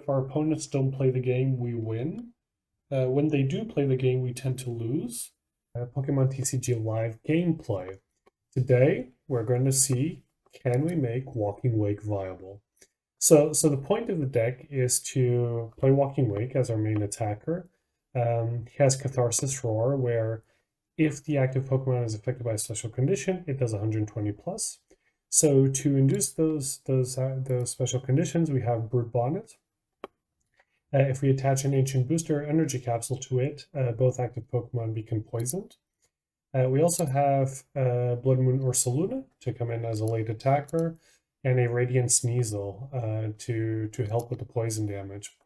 if our opponents don't play the game, we win. When they do play the game, we tend to lose. Pokemon TCG Live gameplay. Today, we're going to see, can we make Walking Wake viable? So the point of the deck is to play Walking Wake as our main attacker. He has Catharsis Roar, where if the active Pokemon is affected by a special condition, it does 120 plus. So to induce those special conditions, we have Brute Bonnet. If we attach an Ancient Booster Energy Capsule to it, both active Pokemon become poisoned. We also have Bloodmoon Ursaluna to come in as a late attacker, and a Radiant Sneasler to help with the poison damage.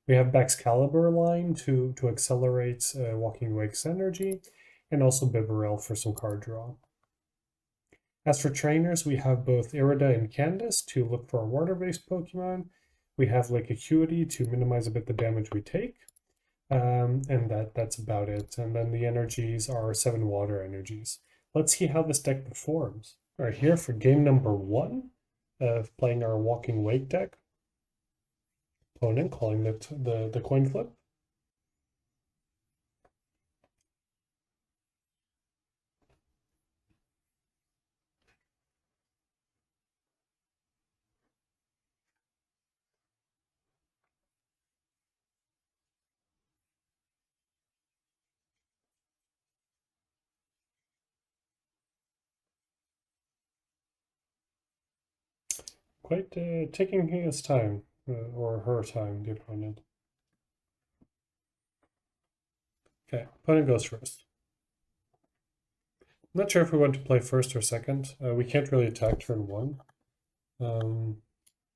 We have Baxcalibur line to accelerate Walking Wake's energy, and also Bibarel for some card draw. As for trainers, we have both Irida and Candice to look for a water-based Pokemon. We have Lake Acuity to minimize a bit the damage we take. And that's about it. And then the energies are 7 water energies. Let's see how this deck performs. All right, here for game number 1 of playing our Walking Wake deck. Opponent calling the coin flip. Quite taking his time, or her time, the opponent. Okay, opponent goes first. I'm not sure if we want to play first or second. We can't really attack turn 1.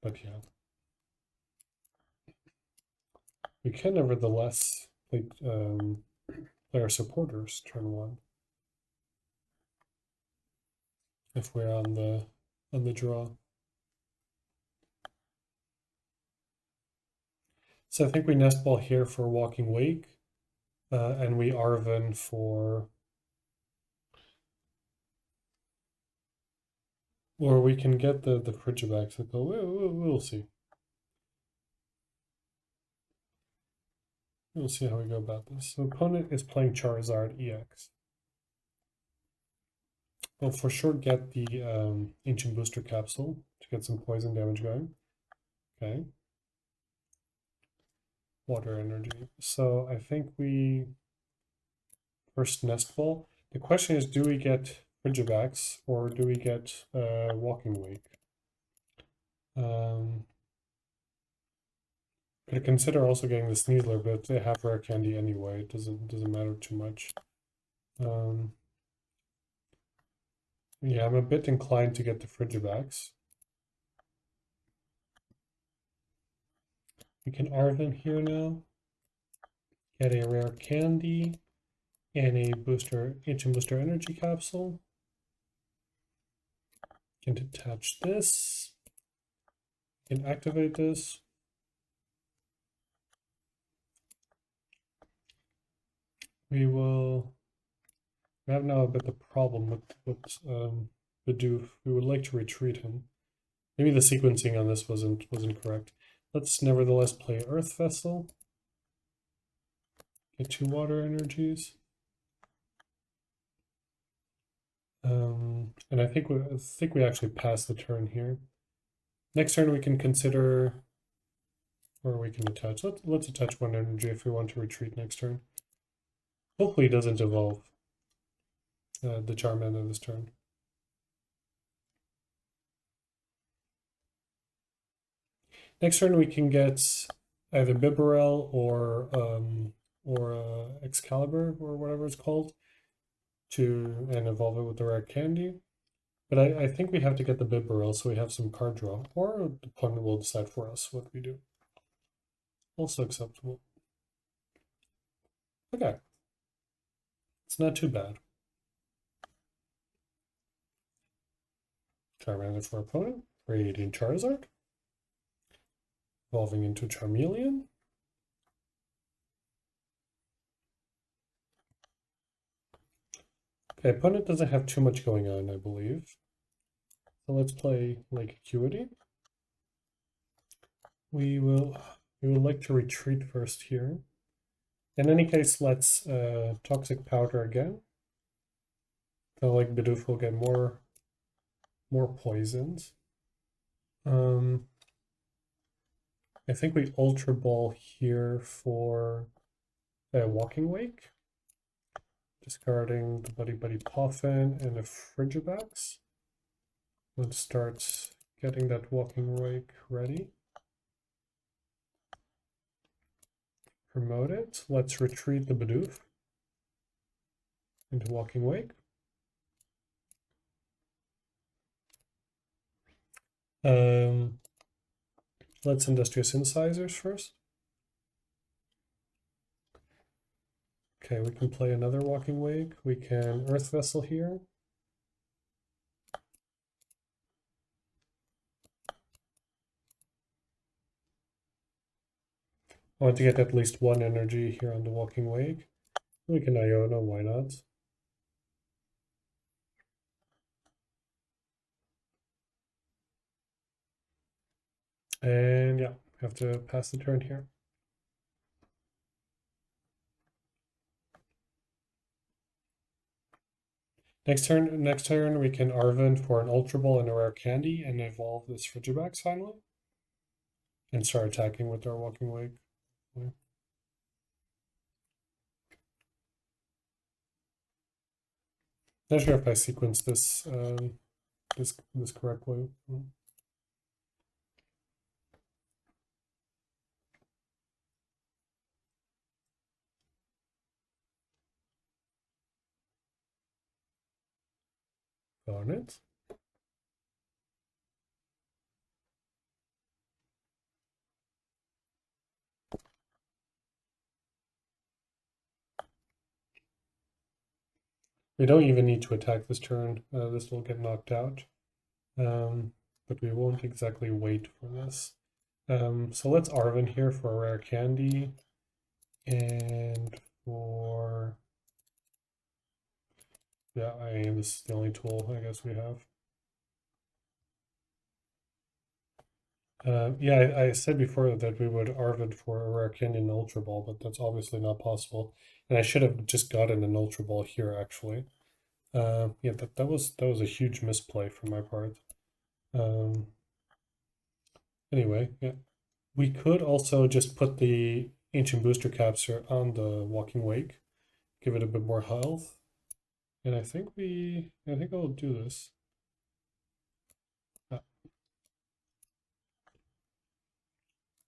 But yeah. We can nevertheless play our supporters turn 1. If we're on the draw. So I think we Nest Ball here for Walking Wake, and we Arven for... Or we can get the Frigibax PAL. We'll see. We'll see how we go about this. So opponent is playing Charizard Ex. We'll for sure get the Ancient Booster Capsule to get some poison damage going. Okay. Water energy. So I think we first Nest Ball. The question is, do we get Frigibax or do we get Walking Wake? Could consider also getting the Sneasler, but they have Rare Candy anyway. It doesn't matter too much. Yeah, I'm a bit inclined to get the Frigibax. We can Arven here now. Get a Rare Candy and a Ancient Booster Energy Capsule. Can detach this. Can activate this. We have now a bit of a problem with Bidoof. We would like to retreat him. Maybe the sequencing on this wasn't correct. Let's nevertheless play Earthen Vessel. Get 2 water energies. And I think we actually passed the turn here. Next turn we can consider, or we can attach. Let's attach 1 energy if we want to retreat next turn. Hopefully it doesn't evolve the Charmander this turn. Next turn we can get either Bibarel or Excalibur or whatever it's called and evolve it with the Rare Candy. But I think we have to get the Bibarel so we have some card draw, or the opponent will decide for us what we do. Also acceptable. Okay. It's not too bad. Charmander for opponent. Radiant Charizard. Evolving into Charmeleon. Okay, opponent doesn't have too much going on, I believe. So let's play Lake Acuity. We We would like to retreat first here. In any case, let's Toxic Powder again. So like Bidoof will get more poisons. I think we Ultra Ball here for Walking Wake. Discarding the Buddy-Buddy Poffin and a Frigibax. Let's start getting that Walking Wake ready. Promote it. Let's retreat the Bidoof into Walking Wake. Let's Industrious Incisors first. Okay, we can play another Walking Wake. We can Earth Vessel here. I want to get at least one energy here on the Walking Wake. We can Iono, why not? And yeah, we have to pass the turn here. Next turn we can Arven for an Ultra Ball and a Rare Candy and evolve this Frigibax finally. And start attacking with our Walking Wake. Not sure if I sequenced this this correctly. Darn it. We don't even need to attack this turn. This will get knocked out. But we won't exactly wait for this. So let's Arven here for a Rare Candy. And for... Yeah, this is the only tool I guess we have. Yeah, I said before that we would Arven for a Rare Candy and Ultra Ball, but that's obviously not possible. And I should have just gotten an Ultra Ball here, actually. Yeah, that was a huge misplay for my part. Anyway, yeah. We could also just put the Ancient Booster Capsule on the Walking Wake, give it a bit more health. And I think I'll do this.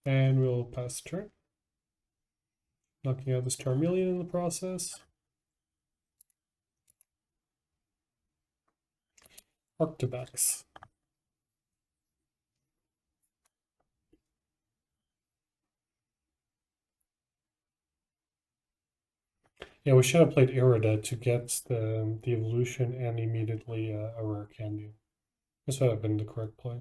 And we'll pass the turn. Knocking out this Charmeleon in the process. Arctibax. Yeah, we should have played Irida to get the evolution and immediately a Rare Candy. This would have been the correct play.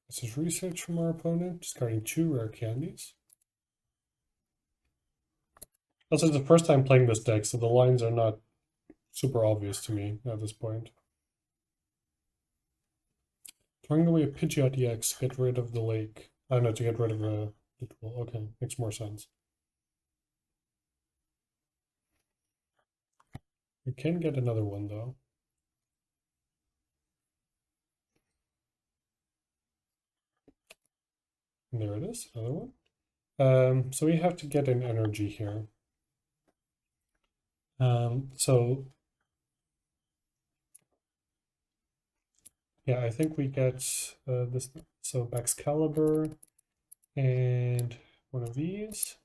This is research from our opponent, discarding 2 Rare Candies. Also, it's the first time playing this deck, so the lines are not super obvious to me at this point. Throwing away a Pidgeot Ex to get rid of the lake. I know, to get rid of the tool. Okay, makes more sense. We can get another one, though. And there it is, another one. So we have to get an energy here. So yeah, I think we get this. So Baxcalibur and one of these.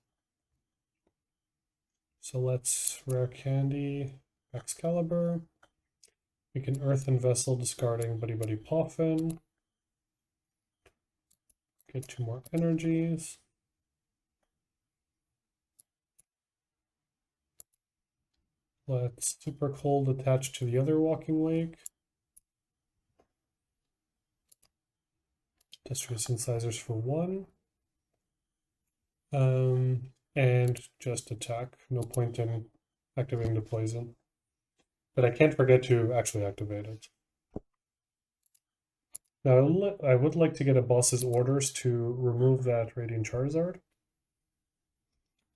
So let's Rare Candy Baxcalibur. We can Earthen Vessel, discarding Buddy-Buddy Poffin. Get 2 more energies. Let's Super Cold attach to the other Walking Wake. Industrious Incisors for 1. And just attack. No point in activating the poison. But I can't forget to actually activate it. Now, I would like to get a boss's orders to remove that Radiant Charizard.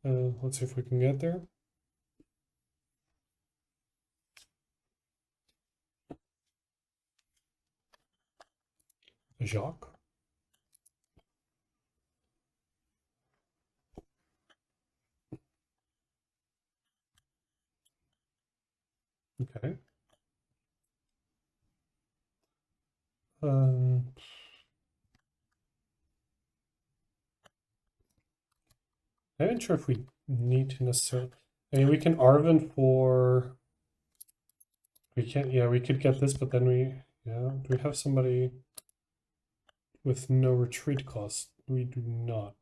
Let's see if we can get there. Jacques. Okay. I'm not sure if we need to necessarily. I mean, we can Arven for. We can't. Yeah, we could get this, but then we. Yeah, do we have somebody with no retreat cost? We do not.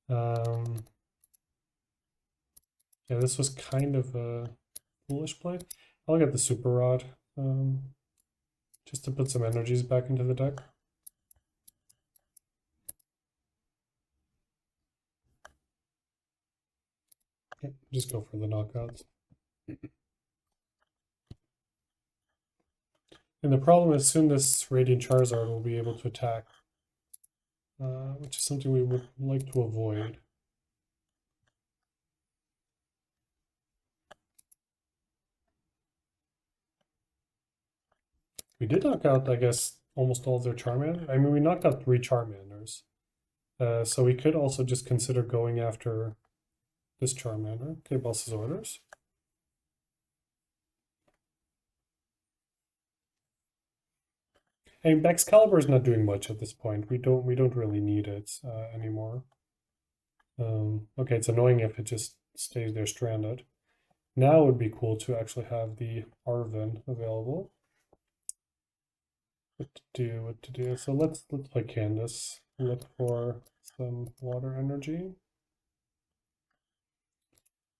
Yeah, this was kind of a foolish play. I'll get the Super Rod, just to put some energies back into the deck. Okay, just go for the knockouts. And the problem is soon this Radiant Charizard will be able to attack, which is something we would like to avoid. We did knock out, I guess, almost all of their Charmander. I mean, we knocked out 3 Charmanders. So we could also just consider going after this Charmander. Okay, boss's orders. I mean, Baxcalibur is not doing much at this point. We don't really need it anymore. Okay, it's annoying if it just stays there stranded. Now it would be cool to actually have the Arven available. What to do. So let's play Candice. Look for some water energy.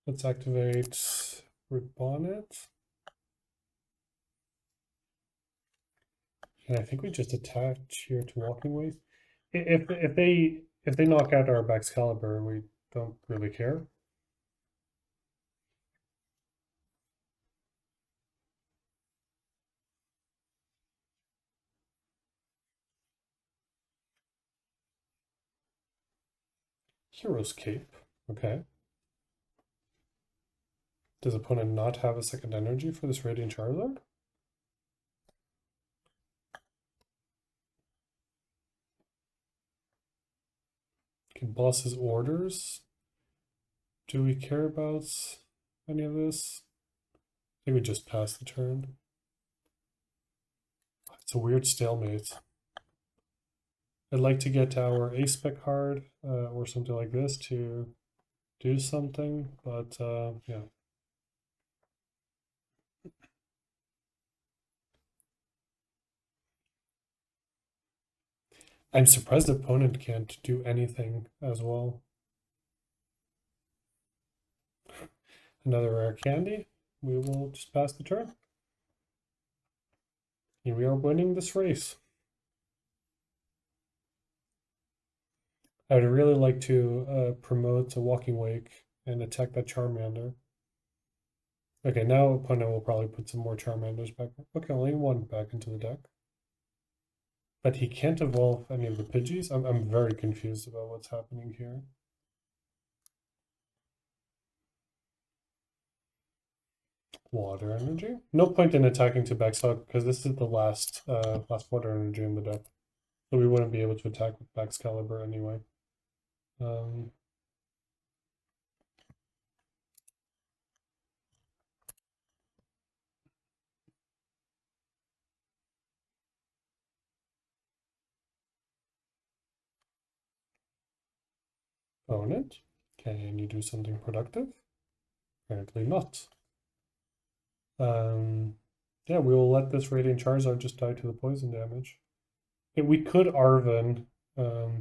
Let's activate Brute Bonnet. And I think we just attach here to Walking Ways. If they knock out our Baxcalibur, we don't really care. Hero's Cape. Okay. Does opponent not have a second energy for this Radiant Charizard? Can boss's orders? Do we care about any of this? I think we just pass the turn. It's a weird stalemate. I'd like to get our A-spec card or something like this to do something, but yeah. I'm surprised the opponent can't do anything as well. Another rare candy. We will just pass the turn. And we are winning this race. I would really like to promote a Walking Wake and attack that Charmander. Okay, now opponent will probably put some more Charmanders back. Okay, only one back into the deck. But he can't evolve any of the Pidgeys? I'm very confused about what's happening here. Water energy? No point in attacking to Baxcalibur because this is the last water energy in the deck. So we wouldn't be able to attack with Baxcalibur anyway. Opponent, can you do something productive? Apparently not. Yeah, we will let this Radiant Charizard just die to the poison damage. Okay, we could Arven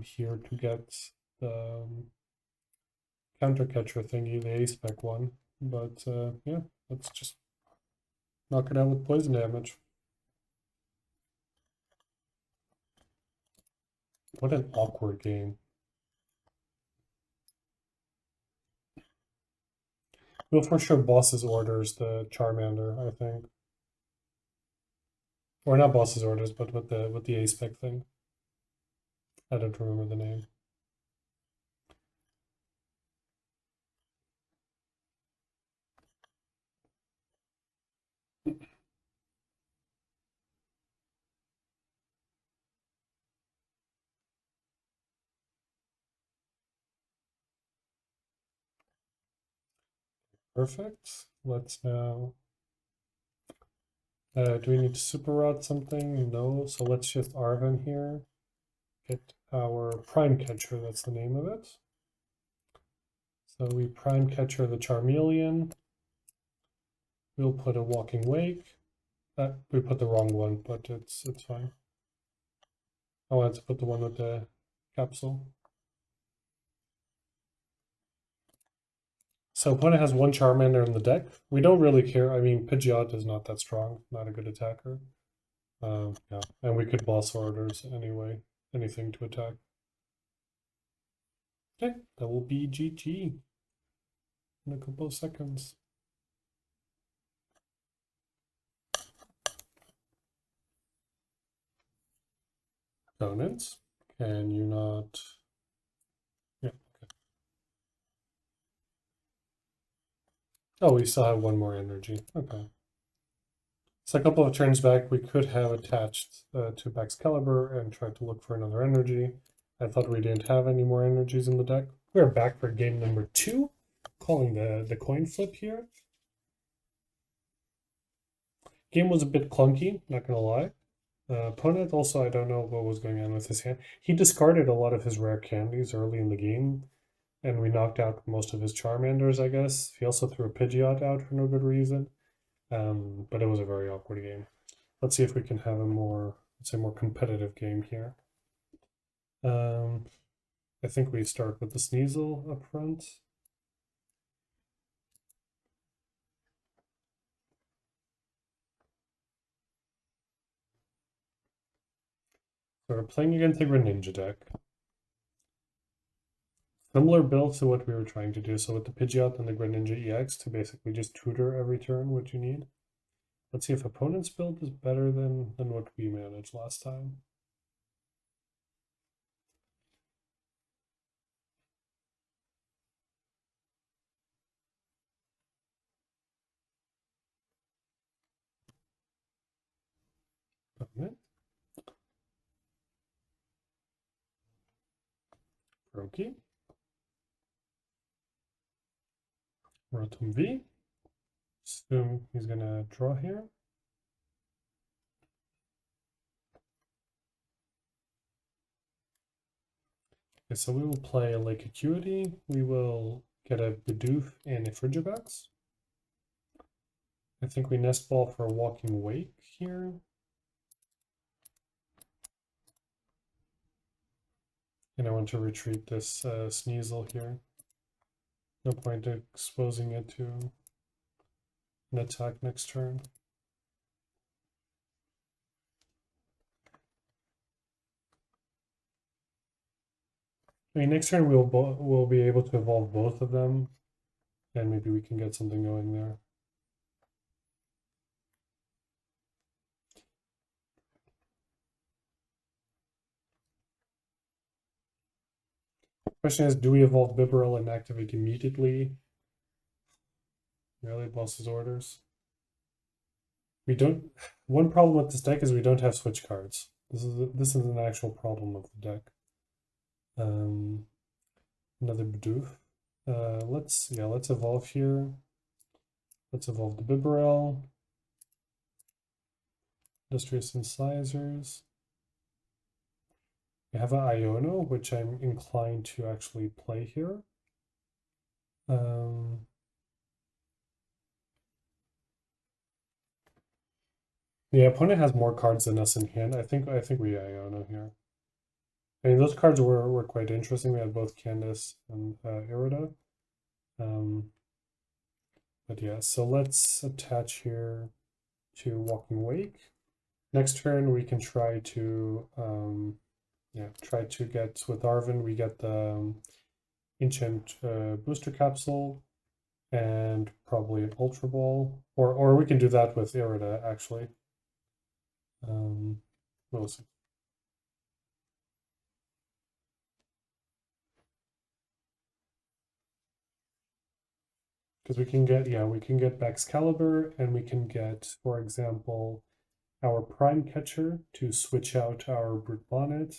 here to get the counter catcher thingy, the A-spec one. But yeah, let's just knock it out with poison damage. What an awkward game. We'll for sure boss's orders the Charmander, I think. Or not boss's orders, but with the A-spec thing. I don't remember the name. Perfect. Let's now. Do we need to super rod something? No. So let's shift Arven here. Get our Prime Catcher. That's the name of it. So we Prime Catcher the Charmeleon. We'll put a Walking Wake. We put the wrong one, but it's fine. I wanted to put the one with the capsule. So opponent has one Charmander in the deck. We don't really care. I mean, Pidgeot is not that strong, not a good attacker. Yeah, and we could boss orders anyway, anything to attack. Okay, that will be GG in a couple of seconds. Opponents, can you not? Yeah, okay. Oh, we still have one more energy. Okay. So a couple of turns back, we could have attached to Baxcalibur and tried to look for another energy. I thought we didn't have any more energies in the deck. We're back for game number 2, calling the coin flip here. Game was a bit clunky, not gonna lie. Opponent also, I don't know what was going on with his hand. He discarded a lot of his rare candies early in the game, and we knocked out most of his Charmanders, I guess. He also threw a Pidgeot out for no good reason. But it was a very awkward game. Let's see if we can have a more, let's say, more competitive game here. I think we start with the Sneasler up front. So we're playing against the Greninja deck. Similar build to what we were trying to do. So with the Pidgeot and the Greninja EX to basically just tutor every turn what you need. Let's see if opponent's build is better than what we managed last time. Opponent. Roki. Rotom V. Assume he's gonna draw here. Okay, so we will play a Lake Acuity. We will get a Bidoof and a Frigibax. I think we Nest Ball for a Walking Wake here. And I want to retreat this Sneasler here. No point exposing it to an attack next turn. I mean, next turn we'll be able to evolve both of them, and maybe we can get something going there. Question is, do we evolve Bibarel and activate immediately? Really, boss's orders. We don't. One problem with this deck is we don't have switch cards. This is an actual problem of the deck. Another Bidoof. Let's evolve here. Let's evolve the Bibarel. Industrious Incisors. We have an Iono, which I'm inclined to actually play here. The opponent has more cards than us in hand. I think we Iono here. I mean, those cards were quite interesting. We had both Candice and Irida. But yeah, so let's attach here to Walking Wake. Next turn we can try to try to get with Arven. We get the Enchant Booster Capsule and probably an Ultra Ball, or we can do that with Irida actually. We'll see. Because we can get, yeah, we can get Baxcalibur, and we can get, for example, our Prime Catcher to switch out our Brute Bonnet,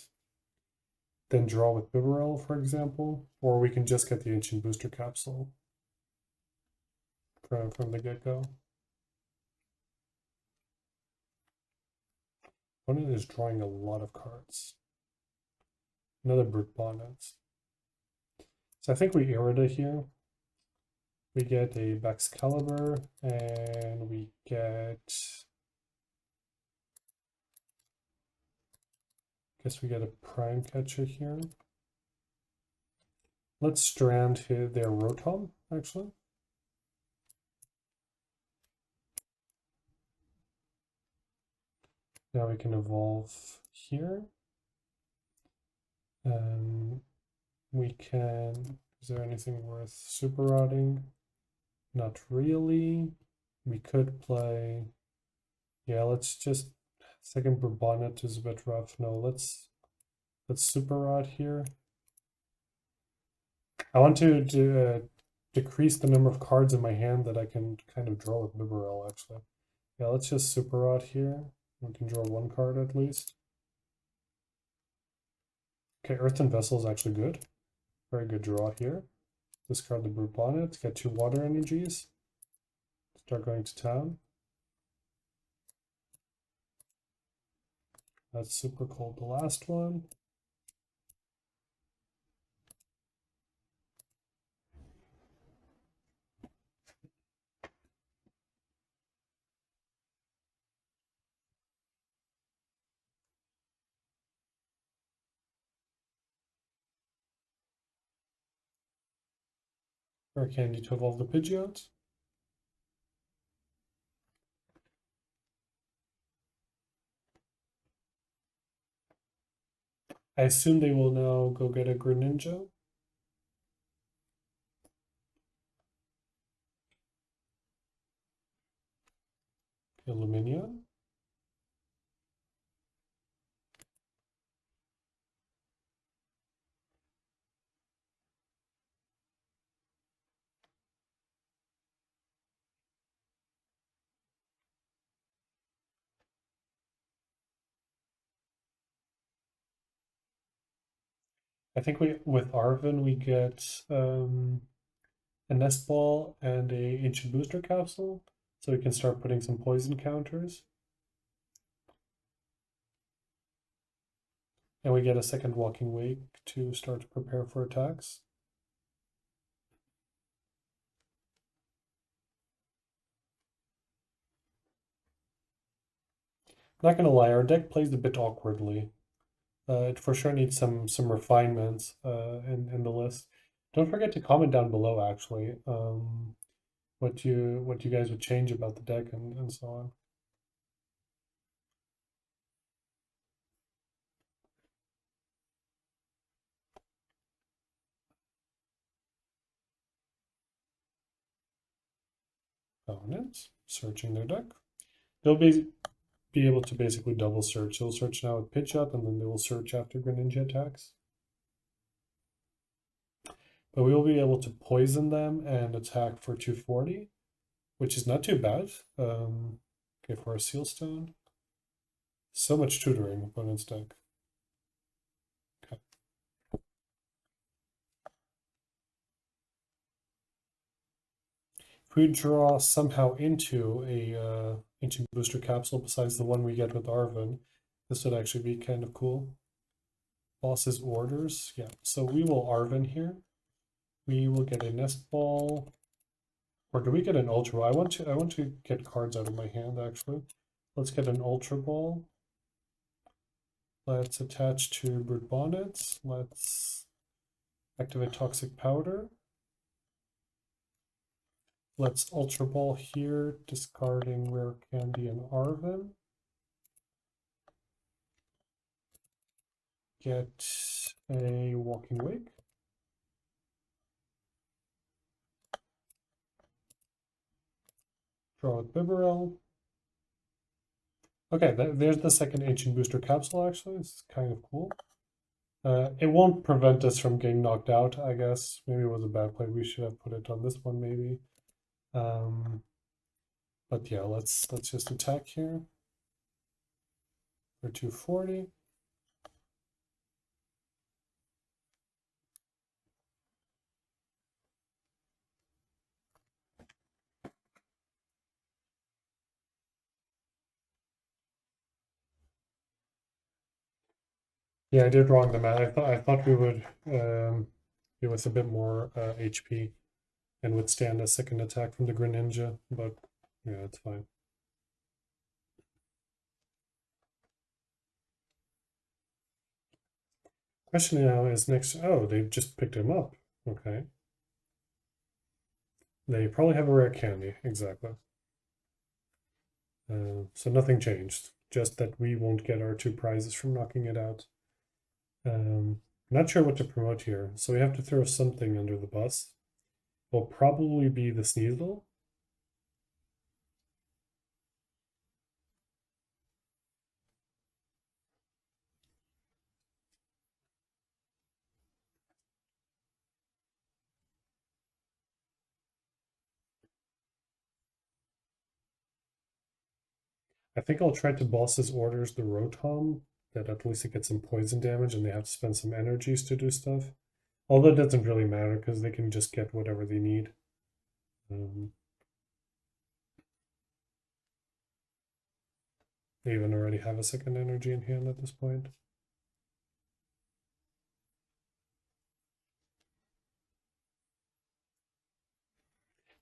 then draw with Bibarel, for example, or we can just get the Ancient Booster Capsule from the get-go. Opponent is drawing a lot of cards. Another Brute Bonnet. So I think we Irida here. We get a Baxcalibur, and we get... Guess we get a Prime Catcher here. Let's strand here their Rotom, actually. Now we can evolve here. We can... Is there anything worth super rotting? Not really. We could play... Yeah, let's just... Second Bonnet is a bit rough. No, let's super rot here. I want to decrease the number of cards in my hand that I can kind of draw with Bibarel, actually. Yeah, let's just super rot here. We can draw one card at least. Okay, Earthen Vessel is actually good. Very good draw here. Discard the Brute Bonnet, get 2 water energies. Start going to town. That's super cool. The last one. Rare Candy to evolve the Pidgeot. I assume they will now go get a Greninja. Illuminion. I think with Arven we get a Nest Ball and a Ancient Booster Capsule, so we can start putting some poison counters. And we get a second Walking Wake to start to prepare for attacks. Not gonna lie, our deck plays a bit awkwardly. It for sure needs some refinements in the list. Don't forget to comment down below actually what you guys would change about the deck and so on. Opponents searching their deck. They'll be able to basically double search. They'll search now with Pidgeot, and then they will search after Greninja attacks. But we will be able to poison them and attack for 240, which is not too bad. Okay, for a Sealstone. So much tutoring opponent's deck. Okay. If we draw somehow into a Ancient Booster Capsule besides the one we get with Arven, this would actually be kind of cool. Boss's orders, yeah. So we will Arven here. We will get a Nest Ball. Or do we get an Ultra Ball? I want to get cards out of my hand actually. Let's get an Ultra Ball. Let's attach to Brute Bonnets. Let's activate Toxic Powder. Let's Ultra Ball here, discarding Rare Candy and Arven. Get a Walking Wake. Draw with Bibarel. Okay, there's the second Ancient Booster Capsule, actually. It's kind of cool. It won't prevent us from getting knocked out, I guess. Maybe it was a bad play. We should have put it on this one, maybe. But yeah, let's just attack here for 240. Yeah, I did wrong the math. I thought we would give us a bit more HP and withstand a second attack from the Greninja, but yeah, it's fine. Question now is next. Oh, they just picked him up. Okay. They probably have a rare candy, exactly. So nothing changed, just that we won't get our 2 prizes from knocking it out. Not sure what to promote here, so we have to throw something under the bus. Will probably be the Sneasler. I think I'll try to boss his orders the Rotom, that at least it gets some poison damage and they have to spend some energies to do stuff. Although it doesn't really matter because they can just get whatever they need. They even already have a second energy in hand at this point.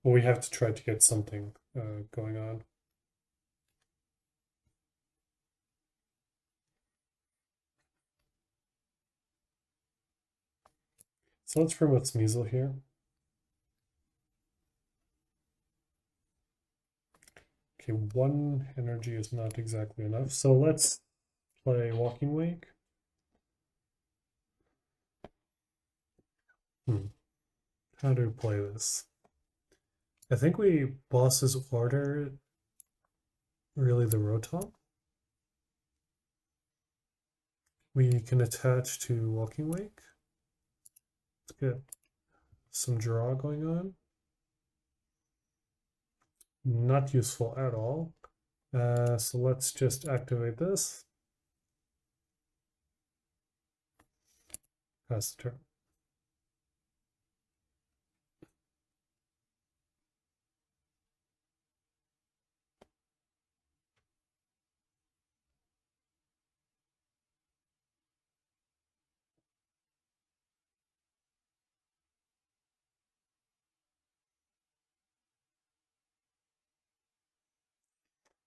Well, we have to try to get something going on. So let's promote Sneasler here. Okay, 1 energy is not exactly enough. So let's play Walking Wake. How do we play this? I think we boss his order, really the Rotom. We can attach to Walking Wake. Let's get some draw going on. Not useful at all. So let's just activate this. Pass the turn.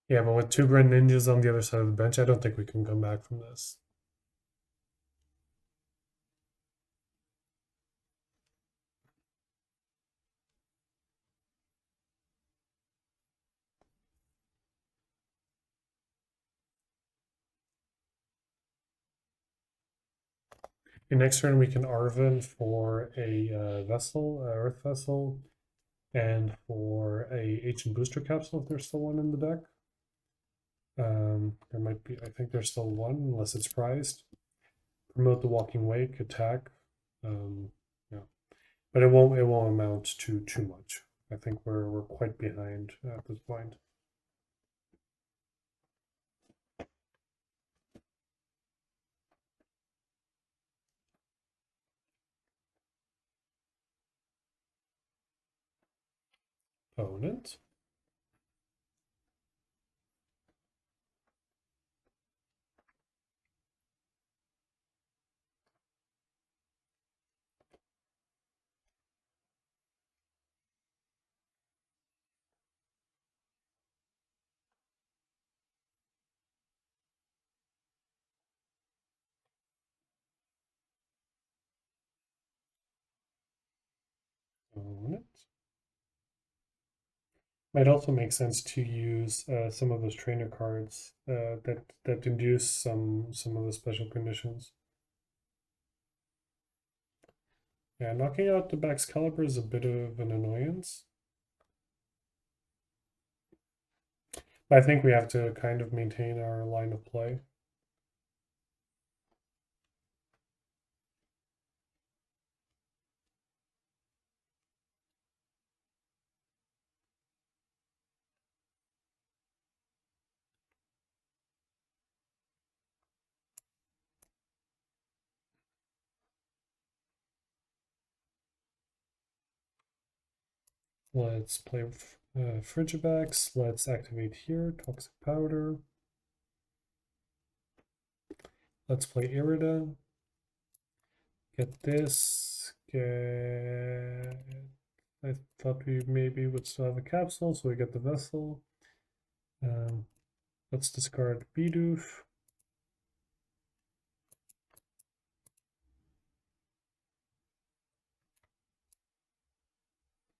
Yeah, but with 2 Greninjas on the other side of the bench, I don't think we can come back from this. In next turn, we can Arven for a Earth Vessel, and for a Ancient Booster Capsule if there's still one in the deck. There might be, I think there's still one, unless it's prized. Promote the Walking Wake, attack. Yeah, but it won't amount to too much. I think we're quite behind at this point. Opponent. Opponent. Might also make sense to use some of those trainer cards that induce some of the special conditions. Yeah, knocking out the Baxcalibur is a bit of an annoyance. I think we have to kind of maintain our line of play. Let's play Frigibax. Let's activate here, Toxic Powder. Let's play Irida. Get this. Get... I thought we maybe would still have a capsule, so we get the vessel. Let's discard Bidoof.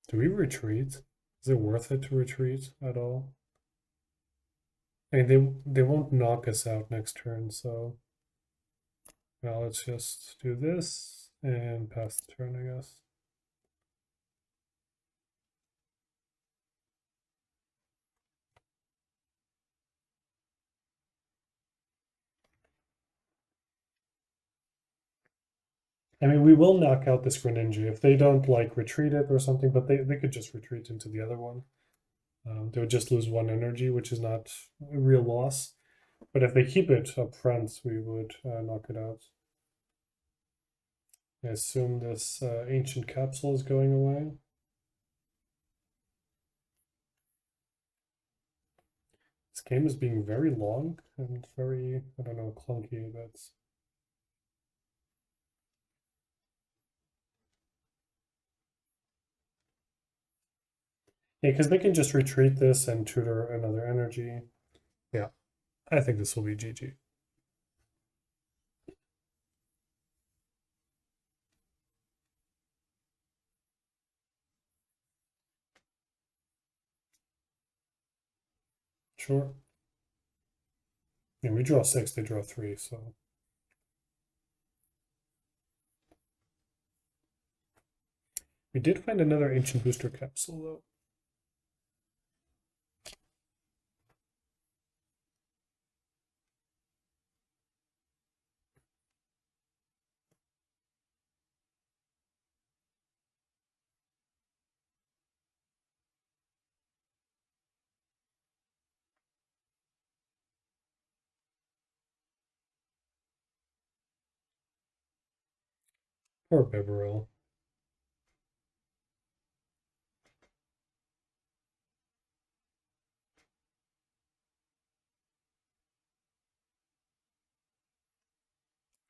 Do we retreat? Is it worth it to retreat at all? I mean, they won't knock us out next turn, so now let's just do this and pass the turn, I guess. I mean, we will knock out this Greninja if they don't like retreat it or something, but they could just retreat into the other one. They would just lose one energy, which is not a real loss. But if they keep it up front, we would knock it out. I assume this ancient capsule is going away. This game is being very long and very, I don't know, clunky. That's yeah, because they can just retreat this and tutor another energy. Yeah, I think this will be GG. Sure. Yeah, we draw 6, they draw 3, so. We did find another ancient booster capsule, though. Poor Bibarel.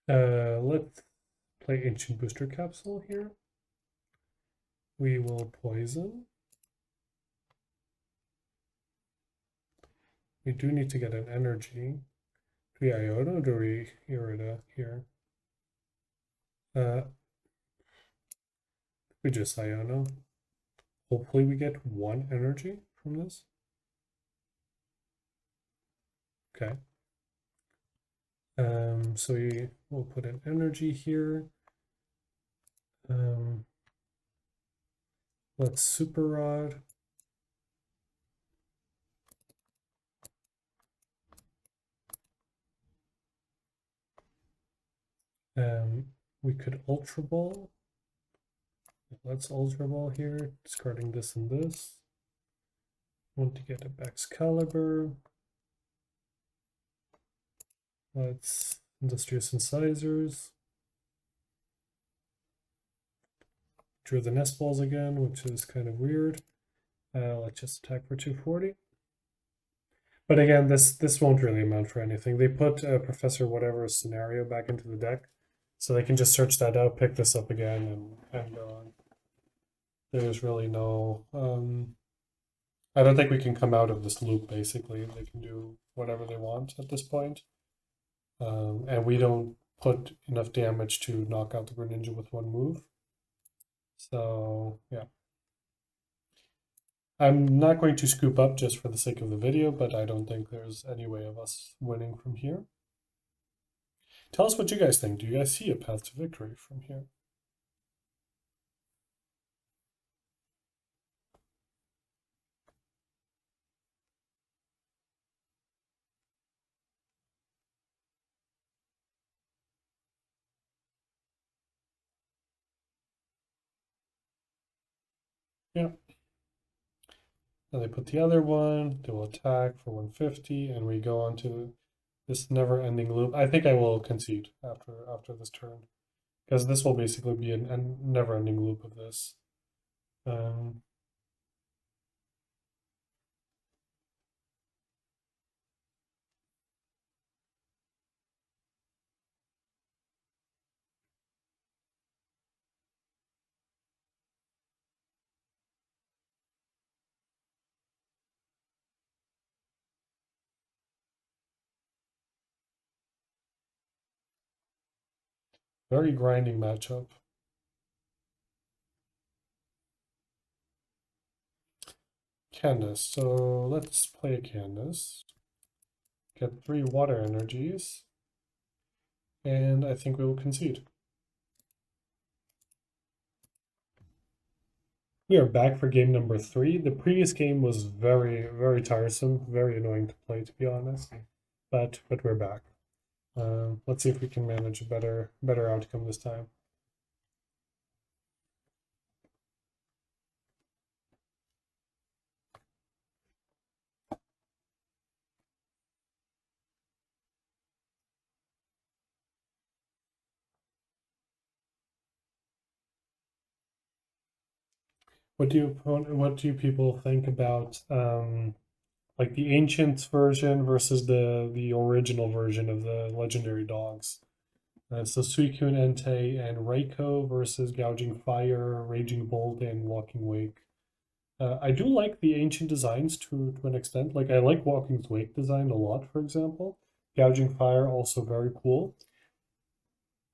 Let's play ancient booster capsule here. We will poison. We do need to get an energy. Do we Iono or do we Irida here? We just Iono. Hopefully we get 1 energy from this. Okay. So we will put an energy here. Let's Super Rod. We could Ultra Ball. Let's Ultra Ball here, discarding this and this. Want to get a Baxcalibur. Let's Industrious Incisors. Drew the Nest Balls again, which is kind of weird. Let's just attack for 240. But again, this won't really amount for anything. They put Professor whatever scenario back into the deck, so they can just search that out, pick this up again, and go on. There's really no... I don't think we can come out of this loop, basically. They can do whatever they want at this point. And we don't put enough damage to knock out the Greninja with 1 move. So, yeah. I'm not going to scoop up just for the sake of the video, but I don't think there's any way of us winning from here. Tell us what you guys think. Do you guys see a path to victory from here? Then they put the other one, they will attack for 150, and we go on to this never-ending loop. I think I will concede after this turn, because this will basically be a never-ending loop of this. Very grinding matchup. Candice. So let's play a Candice. Get 3 water energies. And I think we will concede. We are back for game number 3. The previous game was very, very tiresome, very annoying to play, to be honest. But we're back. Let's see if we can manage a better outcome this time. What do you people think about like the ancient version versus the original version of the legendary dogs? So Suicune, Entei, and Raikou versus Gouging Fire, Raging Bolt, and Walking Wake. I do like the ancient designs to an extent. Like I like Walking Wake design a lot, for example. Gouging Fire also very cool.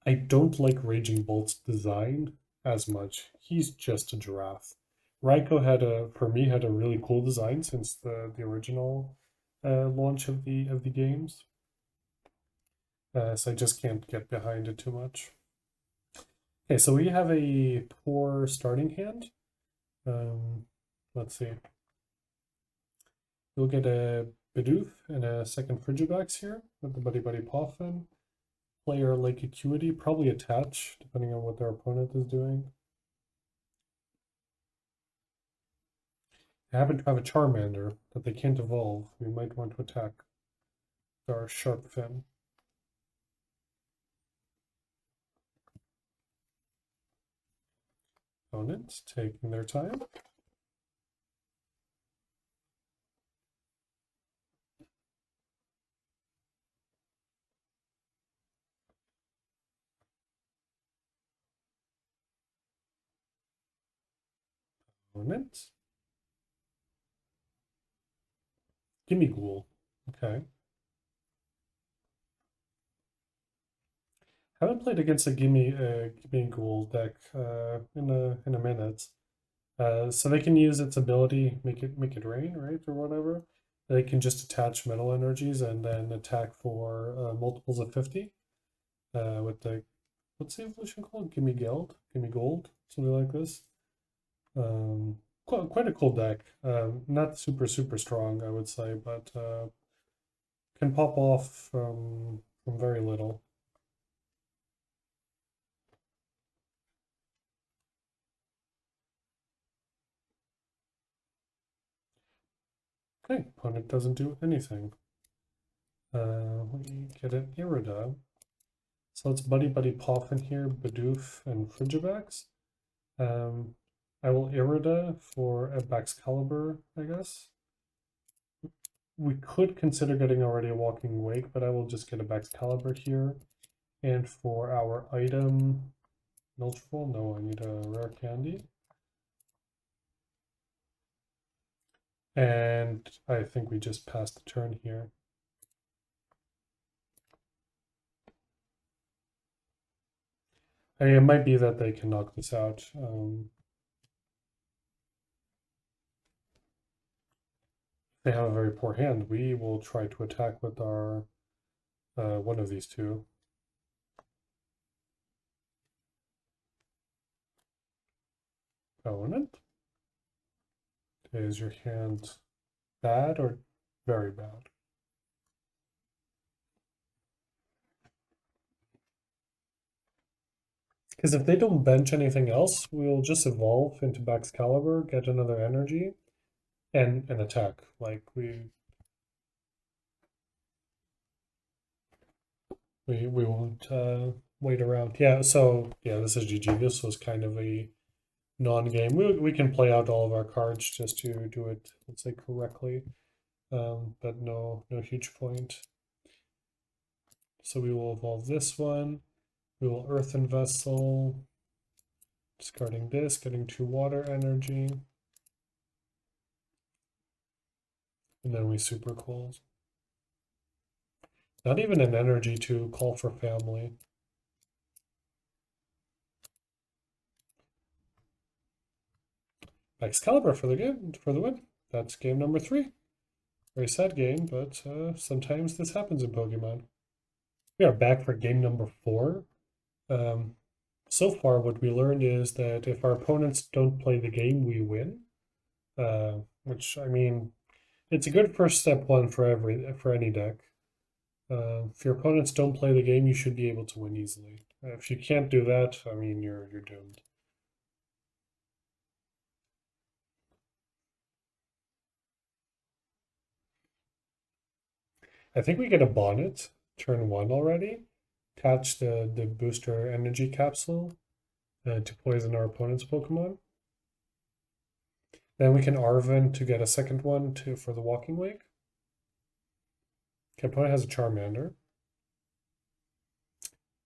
I don't like Raging Bolt's design as much. He's just a giraffe. Raikou for me, had a really cool design since the original launch of the games. So I just can't get behind it too much. Okay, so we have a poor starting hand. Let's see. We'll get a Bidoof and a second Frigibax here with the Buddy-Buddy Poffin. Player Lake Acuity, probably attach, depending on what their opponent is doing. They happen to have a Charmander that they can't evolve. We might want to attack our Sharp Fin. Opponents taking their time. Opponents. Gimme Ghoul. Okay. Haven't played against a Gimme Ghoul deck in a minute. So they can use its ability, make it rain, right, or whatever. They can just attach metal energies and then attack for multiples of 50 with the, what's the evolution called? Gimme Gold, something like this. Quite a cool deck. Not super strong, I would say, but can pop off from very little. Okay, opponent doesn't do anything. We get an Irida. So let's Buddy-Buddy Poffin here, Bidoof, and Frigibax. I will Irida for a Baxcalibur, I guess. We could consider getting already a Walking Wake, but I will just get a Baxcalibur here. And for our item, Ultra Ball, no, I need a Rare Candy. And I think we just passed the turn here. I mean, it might be that they can knock this out. They have a very poor hand. We will try to attack with our one of these two. Opponent. Okay, is your hand bad or very bad? Because if they don't bench anything else, we'll just evolve into Baxcalibur, get another energy, and attack. Like we won't wait around. Yeah, so yeah, this is GG. This was kind of a non-game. We can play out all of our cards just to do it, let's say, correctly. But no huge point. So we will evolve this one. We will Earthen Vessel, discarding this, getting 2 water energy. And then we super calls. Not even an energy to call for family. Baxcalibur for the win. That's game number 3. Very sad game, but sometimes this happens in Pokemon. We are back for game number 4. So far, what we learned is that if our opponents don't play the game, we win. Which, I mean, it's a good first step one for any deck. If your opponents don't play the game, you should be able to win easily. If you can't do that, I mean, you're doomed. I think we get a Bonnet turn 1 already. Attach the booster energy capsule to poison our opponent's Pokemon. Then we can Arven to get a second one for the Walking Lake. Okay, opponent has a Charmander.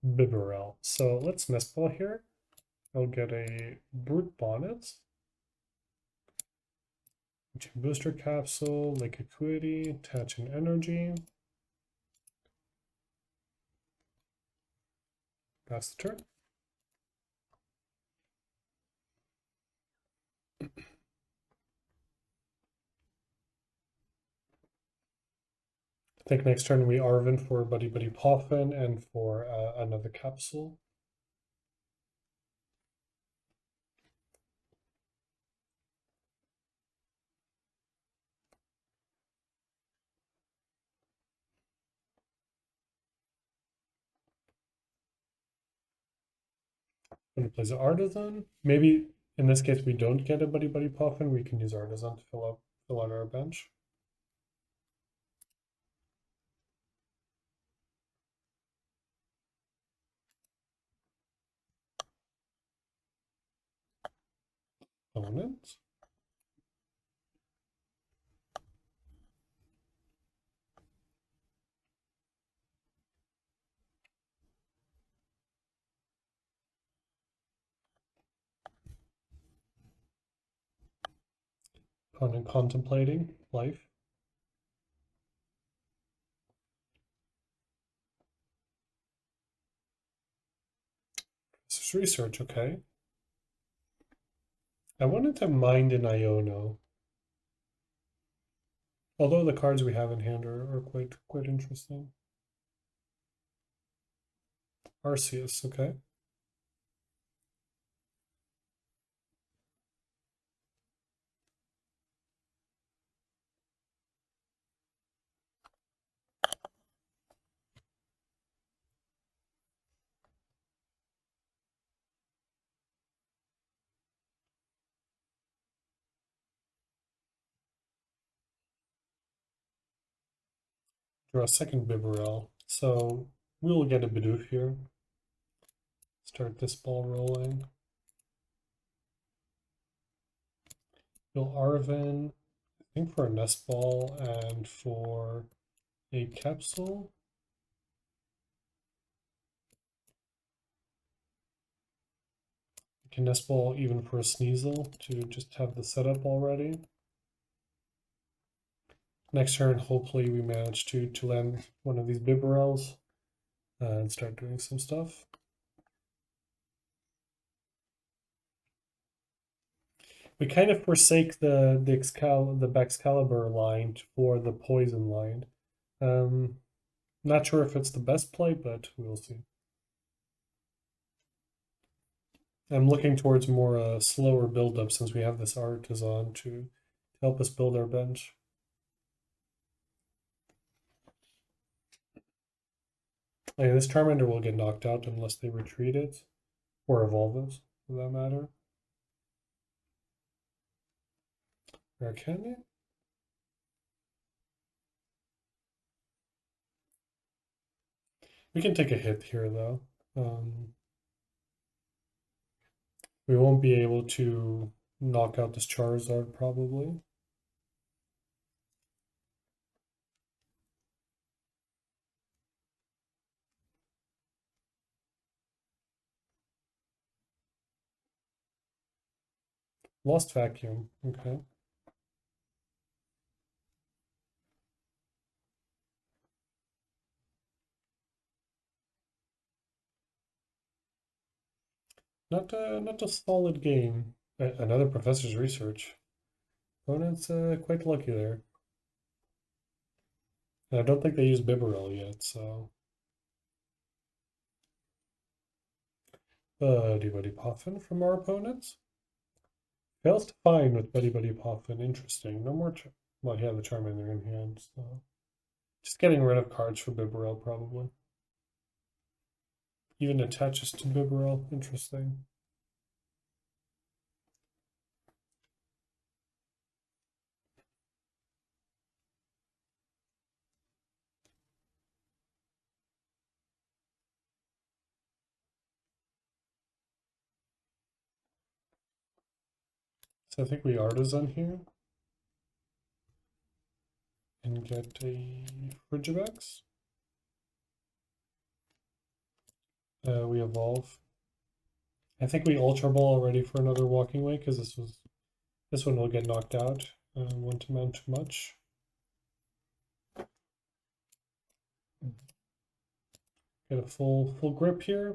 Bibarel. So let's Nest Ball here. I'll get a Brute Bonnet. Booster capsule, Lake Acuity, attach an energy. Pass the turn. I think next turn we Arven for Buddy-Buddy Poffin and for another capsule. When it plays an Artisan, maybe in this case we don't get a Buddy-Buddy Poffin, we can use Artisan to fill out our bench. Opponent. Opponent contemplating life. This is research, okay. I wanted to mind an Iono. Although the cards we have in hand are quite interesting. Arceus, okay. Draw a second Bibarel. So we will get a Bidoof here. Start this ball rolling. We'll Arven, I think for a Nest Ball and for a Capsule. We can Nest Ball even for a Sneasler to just have the setup already. Next turn, hopefully we manage to land one of these Bibarels and start doing some stuff. We kind of forsake the Baxcalibur line for the poison line. Not sure if it's the best play, but we'll see. I'm looking towards more slower build-up since we have this Artisan to help us build our bench. Oh, yeah, this Charmander will get knocked out unless they retreat it, or evolve it, for that matter. Rare Candy? We can take a hit here, though. We won't be able to knock out this Charizard, probably. Lost Vacuum, okay. Not a solid game. Another Professor's Research. Opponent's quite lucky there. And I don't think they used Bibarel yet, so. Buddy-Buddy Poffin from our opponents. Fails to find with Buddy-Buddy Poffin. Interesting. No more. Well, he had the Charmander in hand, so. Just getting rid of cards for Bibarel, probably. Even attaches to Bibarel. Interesting. So I think we Artisan here. And get a Frigibax. We evolve. I think we Ultra Ball already for another Walking Way because this one will get knocked out. One to mount too much. Get a full grip here.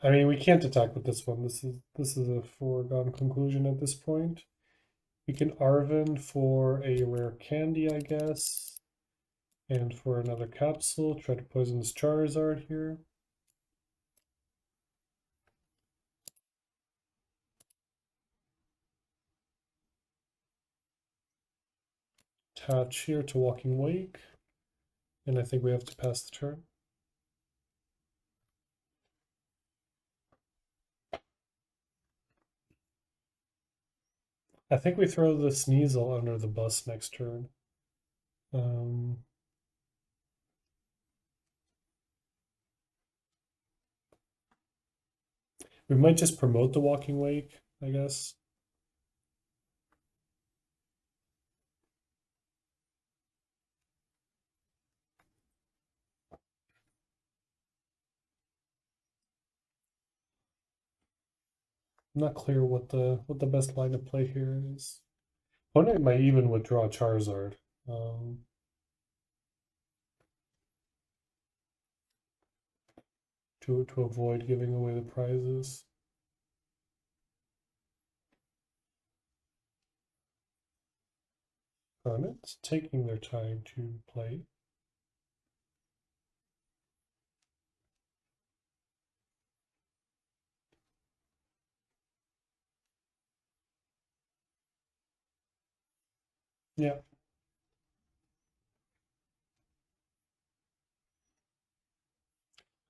I mean, we can't attack with this one. This is a foregone conclusion at this point. We can Arven for a Rare Candy, I guess. And for another Capsule, try to poison this Charizard here. Attach here to Walking Wake. And I think we have to pass the turn. I think we throw the Sneasler under the bus next turn. We might just promote the Walking Wake, I guess. I'm not clear what the best line of play here is. Opponent might even withdraw Charizard. To avoid giving away the prizes. Opponents taking their time to play. Yeah.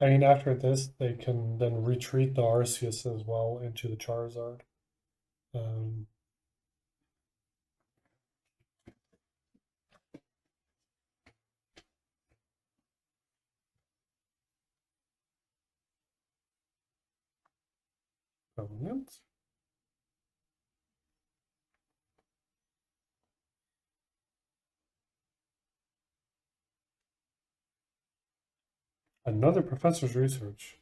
I mean, after this, they can then retreat the Arceus as well into the Charizard. Opponents. Another Professor's Research.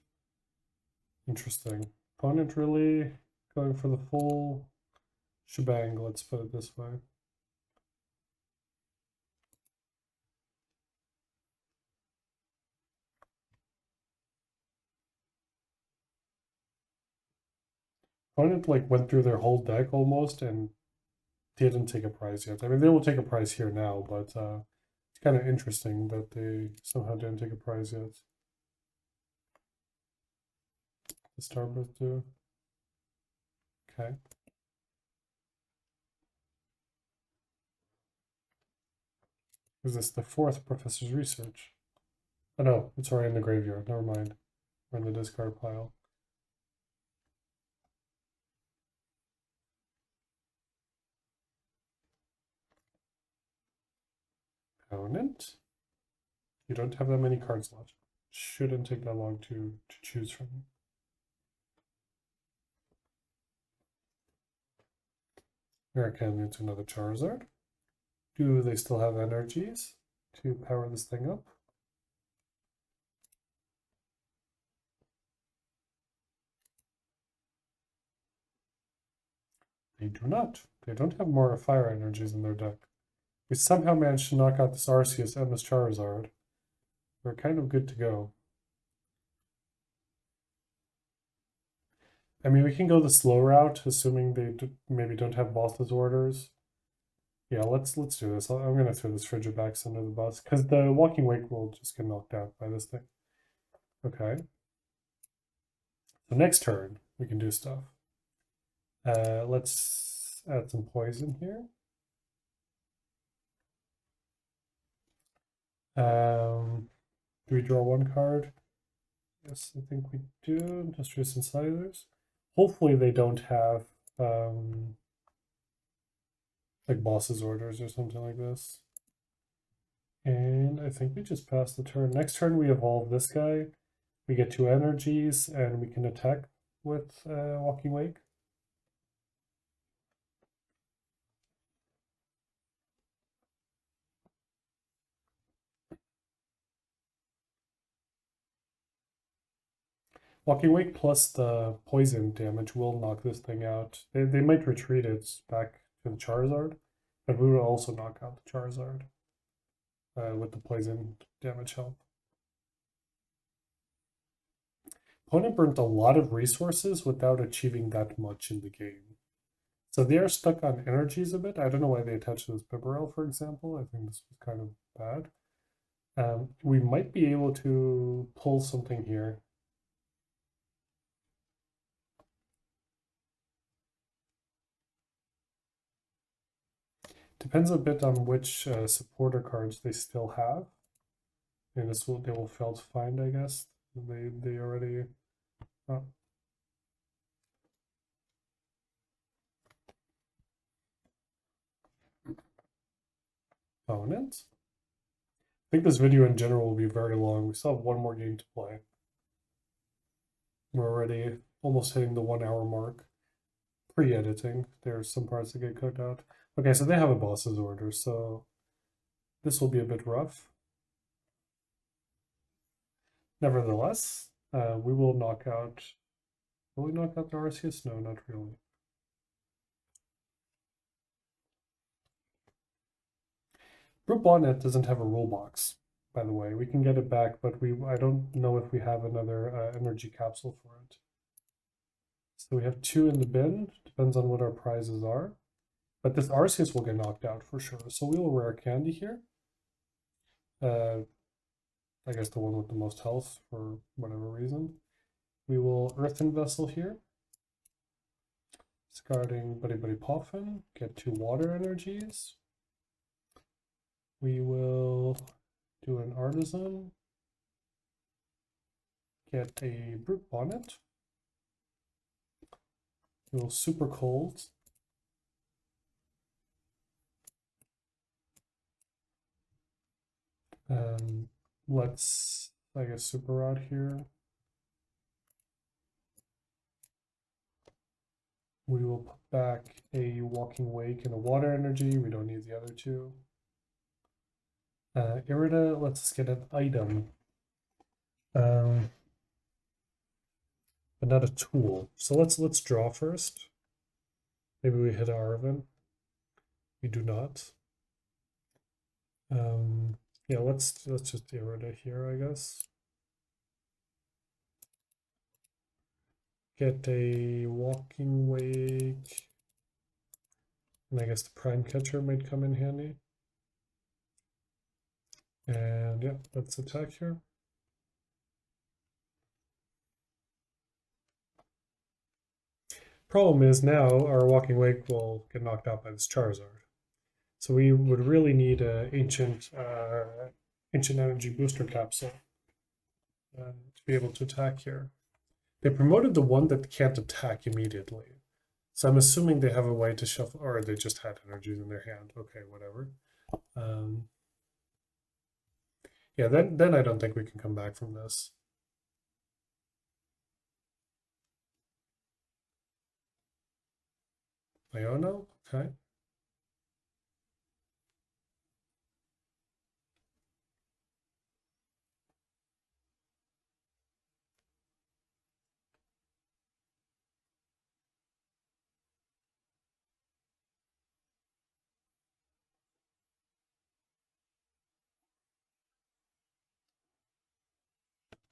Interesting. Opponent really going for the full shebang, let's put it this way. Opponent like went through their whole deck almost and didn't take a prize yet. I mean, they will take a prize here now, but it's kind of interesting that they somehow didn't take a prize yet. The Starburst do. Okay. Is this the fourth Professor's Research? Oh no, it's already in the graveyard. Never mind. We're in the discard pile. Opponent. You don't have that many cards left. Shouldn't take that long to choose from. Rare Candy into another Charizard. Do they still have energies to power this thing up? They do not. They don't have more fire energies in their deck. We somehow managed to knock out this Arceus and this Charizard. We're kind of good to go. I mean, we can go the slow route, assuming they maybe don't have boss's orders. Yeah, let's do this. I'm gonna throw this Frigibax under the bus because the Walking Wake will just get knocked out by this thing. Okay. So next turn we can do stuff. Let's add some poison here. Do we draw one card? Yes, I think we do. Industrious Incisors. Hopefully they don't have like boss's orders or something like this. And I think we just passed the turn. Next turn we evolve this guy. We get 2 energies and we can attack with Walking Wake. Walking Wake plus the poison damage will knock this thing out. They might retreat it back to the Charizard, but we will also knock out the Charizard with the poison damage help. Opponent burnt a lot of resources without achieving that much in the game. So they are stuck on energies a bit. I don't know why they attached this Bibarel, for example. I think this was kind of bad. We might be able to pull something here. Depends a bit on which supporter cards they still have. And they will fail to find, I guess. They already. Oh. Opponent. I think this video in general will be very long. We still have one more game to play. We're already almost hitting the 1 hour mark. Pre-editing. There's some parts that get cooked out. Okay, so they have a boss's order, so this will be a bit rough. Nevertheless, we will knock out. Will we knock out the Arceus? No, not really. Brute Bonnet doesn't have a rule box, by the way. We can get it back, but I don't know if we have another energy capsule for it. So we have 2 in the bin. Depends on what our prizes are. But this Arceus will get knocked out for sure. So we will Rare Candy here. I guess the one with the most health for whatever reason. We will Earthen Vessel here. Discarding Buddy-Buddy Poffin. Get 2 water energies. We will do an Artisan. Get a Brute Bonnet. We will Super Cold. Let's, I guess, Super Rod here. We will put back a Walking Wake and a Water Energy. We don't need the other 2. Irida, let's get an item. But not a tool. So let's draw first. Maybe we hit Arven. We do not. Yeah, let's just Irida here, I guess. Get a Walking Wake. And I guess the Prime Catcher might come in handy. And yeah, let's attack here. Problem is now our Walking Wake will get knocked out by this Charizard. So we would really need an ancient energy booster capsule to be able to attack here. They promoted the one that can't attack immediately. So I'm assuming they have a way to shuffle, or they just had energies in their hand. Okay, whatever. Yeah, then I don't think we can come back from this. Iono, okay.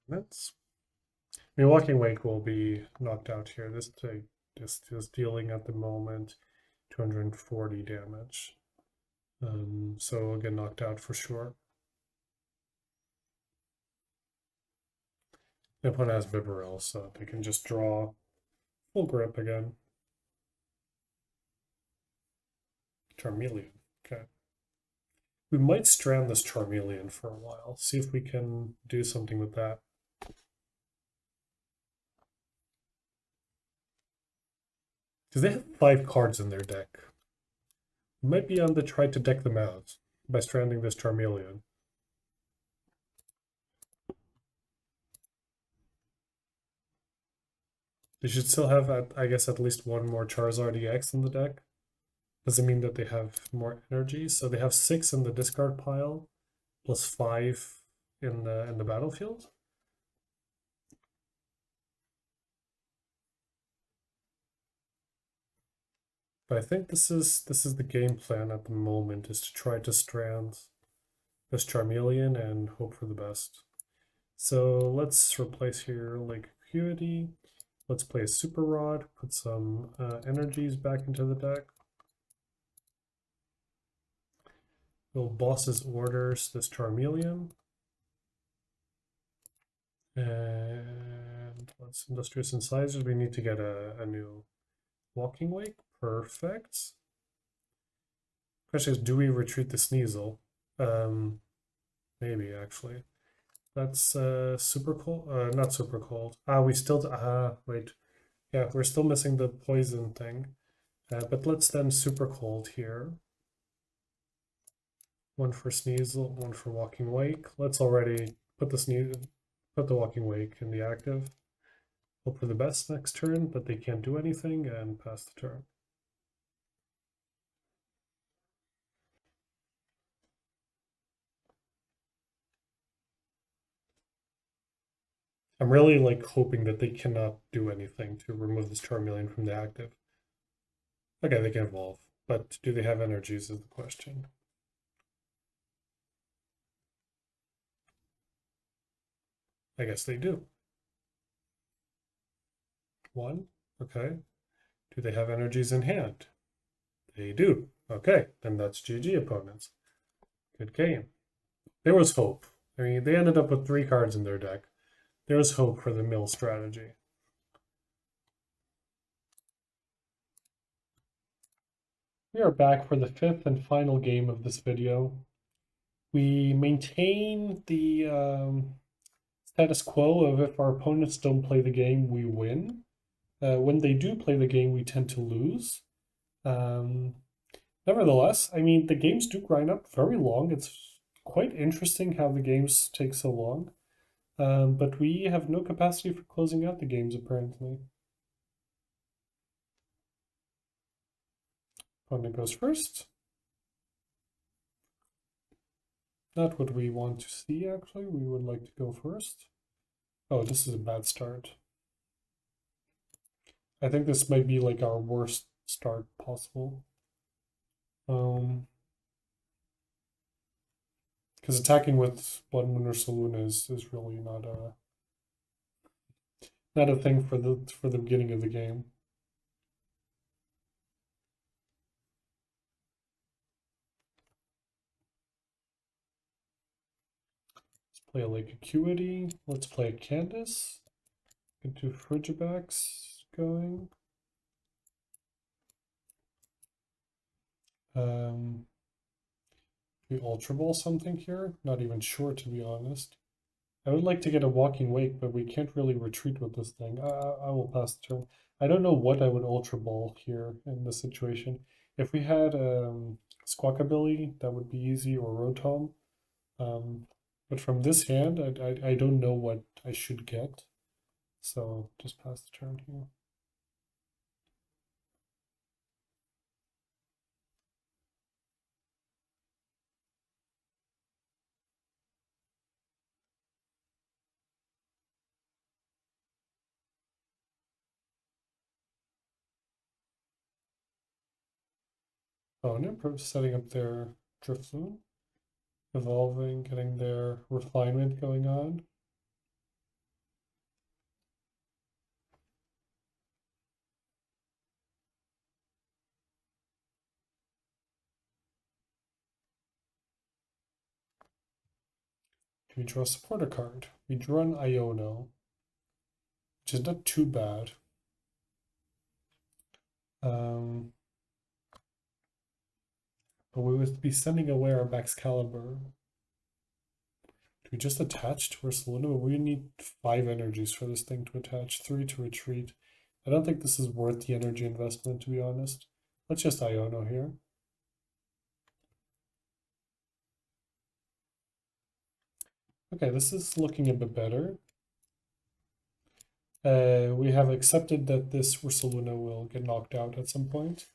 That's. I mean, Walking Wake will be knocked out here. This thing is dealing at the moment 240 damage. So we'll get knocked out for sure. The opponent has Bibarel, so they can just draw full grip again. Charmeleon, okay. We might strand this Charmeleon for a while, see if we can do something with that. Because they have 5 cards in their deck. We might be on the try to deck them out by stranding this Charmeleon. They should still have, I guess, at least one more Charizard Ex in the deck. Doesn't mean that they have more energy. So they have 6 in the discard pile, plus 5 in the battlefield. But I think this is the game plan at the moment, is to try to strand this Charmeleon and hope for the best. So let's replace here Lake Acuity. Let's play a Super Rod, put some energies back into the deck. Little Boss's Orders this Charmeleon. And let's Industrious Incisors. We need to get a new Walking Wake. Perfect. Question is, do we retreat the Sneasel? Maybe actually. That's super cold. Not super cold. We still. Wait. Yeah, we're still missing the poison thing. But let's then super cold here. One for Sneasel, one for Walking Wake. Let's already put the Walking Wake in the active. Hope for the best next turn, but they can't do anything, and pass the turn. I'm really like hoping that they cannot do anything to remove this Charmeleon from the active. Okay, they can evolve, but do they have energies is the question. I guess they do. 1, okay. Do they have energies in hand? They do. Okay, then that's GG, opponents. Good game. There was hope. I mean, they ended up with 3 cards in their deck. There was hope for the mill strategy. We are back for the 5th and final game of this video. We maintain the status quo of if our opponents don't play the game, we win. When they do play the game, we tend to lose. Nevertheless, I mean, the games do grind up very long. It's quite interesting how the games take so long. But we have no capacity for closing out the games, apparently. Opponent goes first. Not what we want to see, actually. We would like to go first. Oh, this is a bad start. I think this might be like our worst start possible. Because attacking with Bloodmoon Ursaluna is really not a thing for the beginning of the game. Let's play a Lake Acuity. Let's play a Candice. Get 2 Frigibax going. We Ultra Ball something here. Not even sure, to be honest. I would like to get a Walking Wake, but we can't really retreat with this thing. I will pass the turn. I don't know what I would Ultra Ball here in this situation. If we had Squawkabilly, that would be easy, or Rotom. But from this hand, I don't know what I should get. So just pass the turn here. Oh, and setting up their Drifloon, evolving, getting their refinement going on. We draw a supporter card. We draw an Iono, which is not too bad. But we would be sending away our Baxcalibur. Do we just attach to Ursaluna? We need 5 energies for this thing to attach, 3 to retreat. I don't think this is worth the energy investment, to be honest. Let's just Iono here. Okay, this is looking a bit better. We have accepted that this Ursaluna will get knocked out at some point.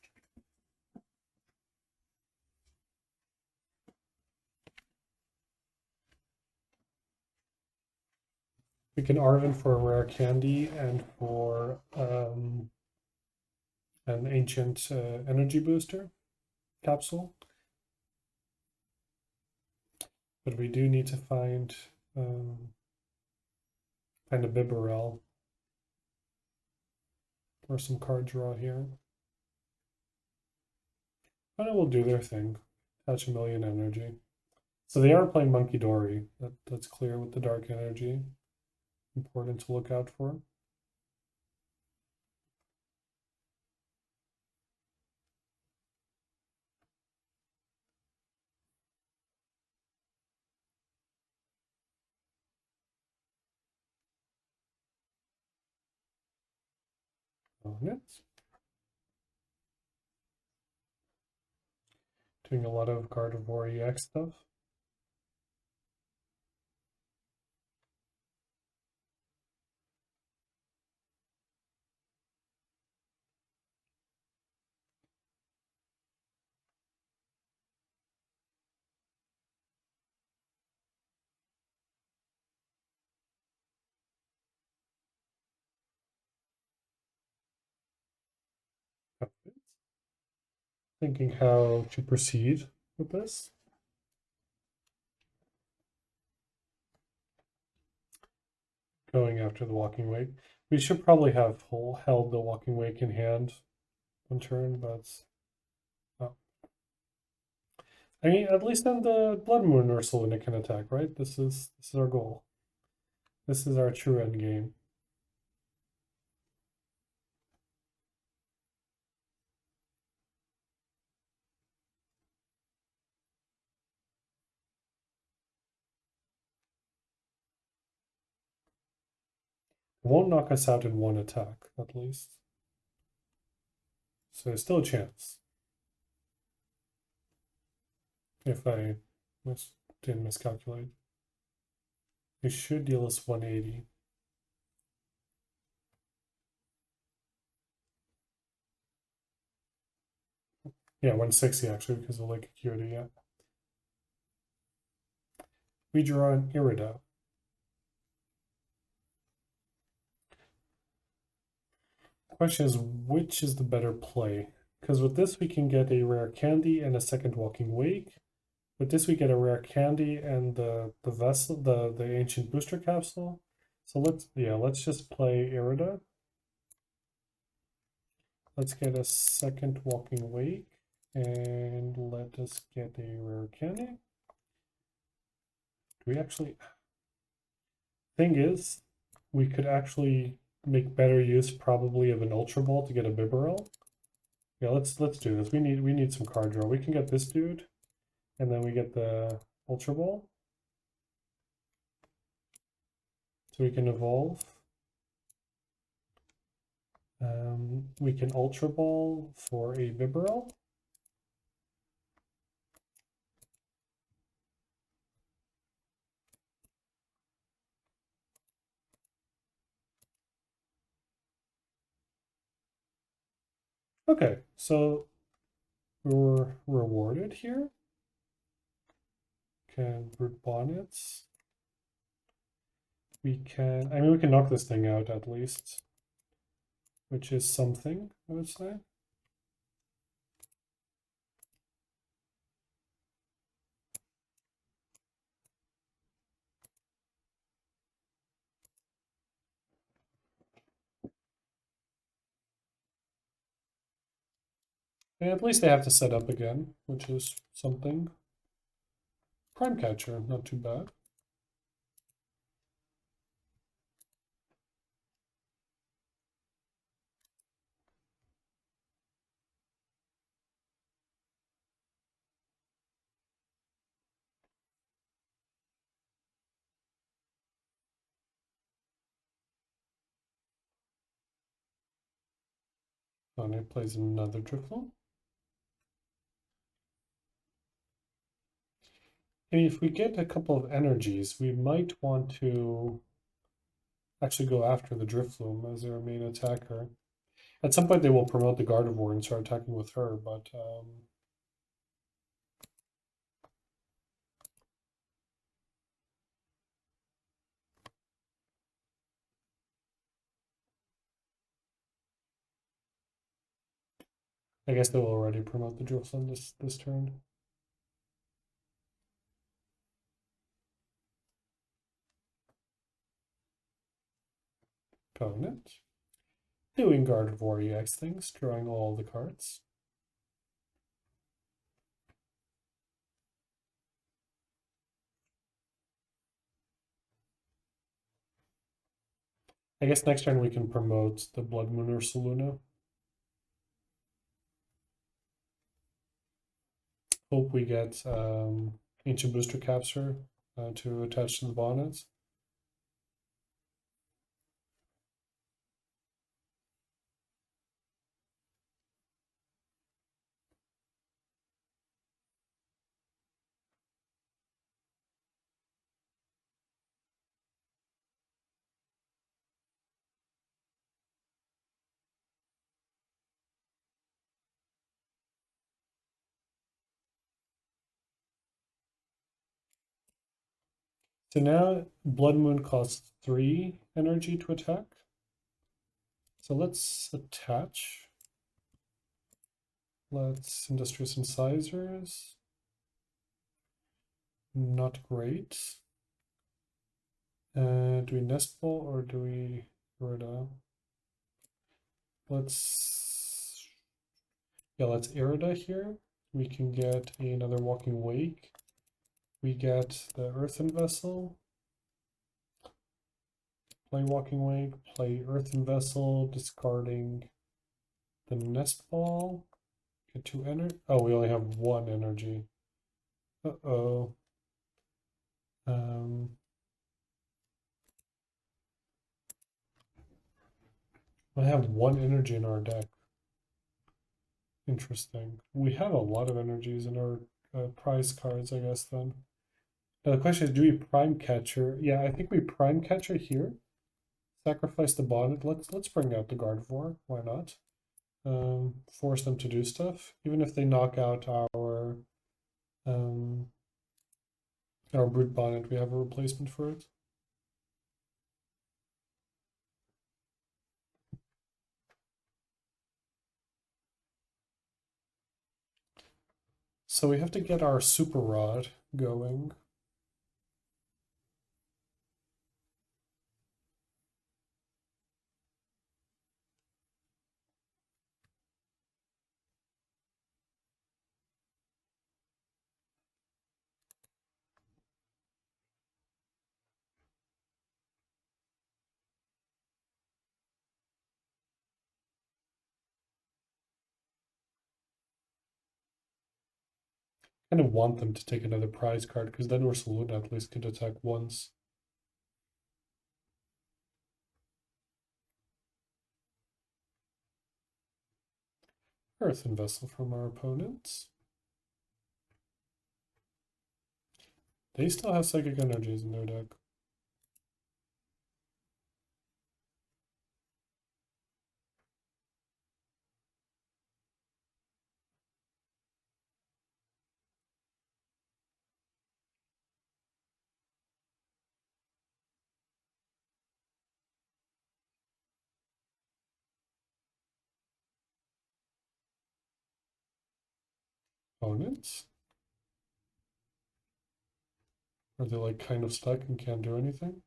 We can Arven for a rare candy and for an ancient energy booster capsule. But we do need to find a Bibarel or some card draw here. But it will do their thing. Attach a million energy. So they are playing Monkey Dory. That's clear with the dark energy. Important to look out for. Doing a lot of Gardevoir Ex stuff. Thinking how to proceed with this. Going after the Walking Wake. We should probably have held the Walking Wake in hand one turn, but oh. I mean, at least then the Bloodmoon Ursaluna can attack, right? This is our goal. This is our true end game. It won't knock us out in one attack, at least. So there's still a chance. If I didn't miscalculate. It should deal us 180. Yeah, 160 actually, because of Lake Acuity, yeah. We draw an Irida. Question is, which is the better play? Because with this we can get a rare candy and a second Walking Wake. With this we get a rare candy and the vessel, the ancient booster capsule. So let's just play Irida. Let's get a second Walking Wake and let us get a rare candy. Do we actually? Thing is, we could actually make better use probably of an Ultra Ball to get a Bibarel. Yeah, let's do this. We need some card draw. We can get this dude, and then we get the Ultra Ball. So we can evolve. We can Ultra Ball for a Bibarel. Okay, so we were rewarded here. Can Brute Bonnets. We can, I mean, we can knock this thing out at least, which is something, I would say. And at least they have to set up again, which is something. Prime Catcher, not too bad. And it plays another Drifloon. And if we get a couple of energies, we might want to actually go after the Drifloon as their main attacker. At some point they will promote the Gardevoir and start attacking with her, but I guess they will already promote the Drifloon this turn. Opponent. Doing Gardevoir Ex things, drawing all the cards. I guess next turn we can promote the Bloodmoon Ursaluna. Hope we get Ancient Booster Capture to attach to the bonnets. So now Bloodmoon costs 3 energy to attack. So let's attach. Let's Industrious Incisors. Not great. Do we Nest Ball or do we Irida? Let's Irida here. We can get another Walking Wake. We get the Earthen Vessel. Play Walking Wake, play Earthen Vessel, discarding the Nest Ball. Get 2 energy. Oh, we only have 1 energy. Uh-oh. I have 1 energy in our deck. Interesting. We have a lot of energies in our prize cards, I guess, then. Now the question is, do we Prime Catcher? Yeah, I think we Prime Catcher here. Sacrifice the bonnet. Let's bring out the Gardevoir. Why not? Force them to do stuff. Even if they knock out our Brute Bonnet, we have a replacement for it. So we have to get our Super Rod going. I kind of want them to take another prize card because then Ursaluna at least could attack once. Earthen Vessel from our opponents. They still have Psychic Energies in their deck. Opponents? Are they like kind of stuck and can't do anything?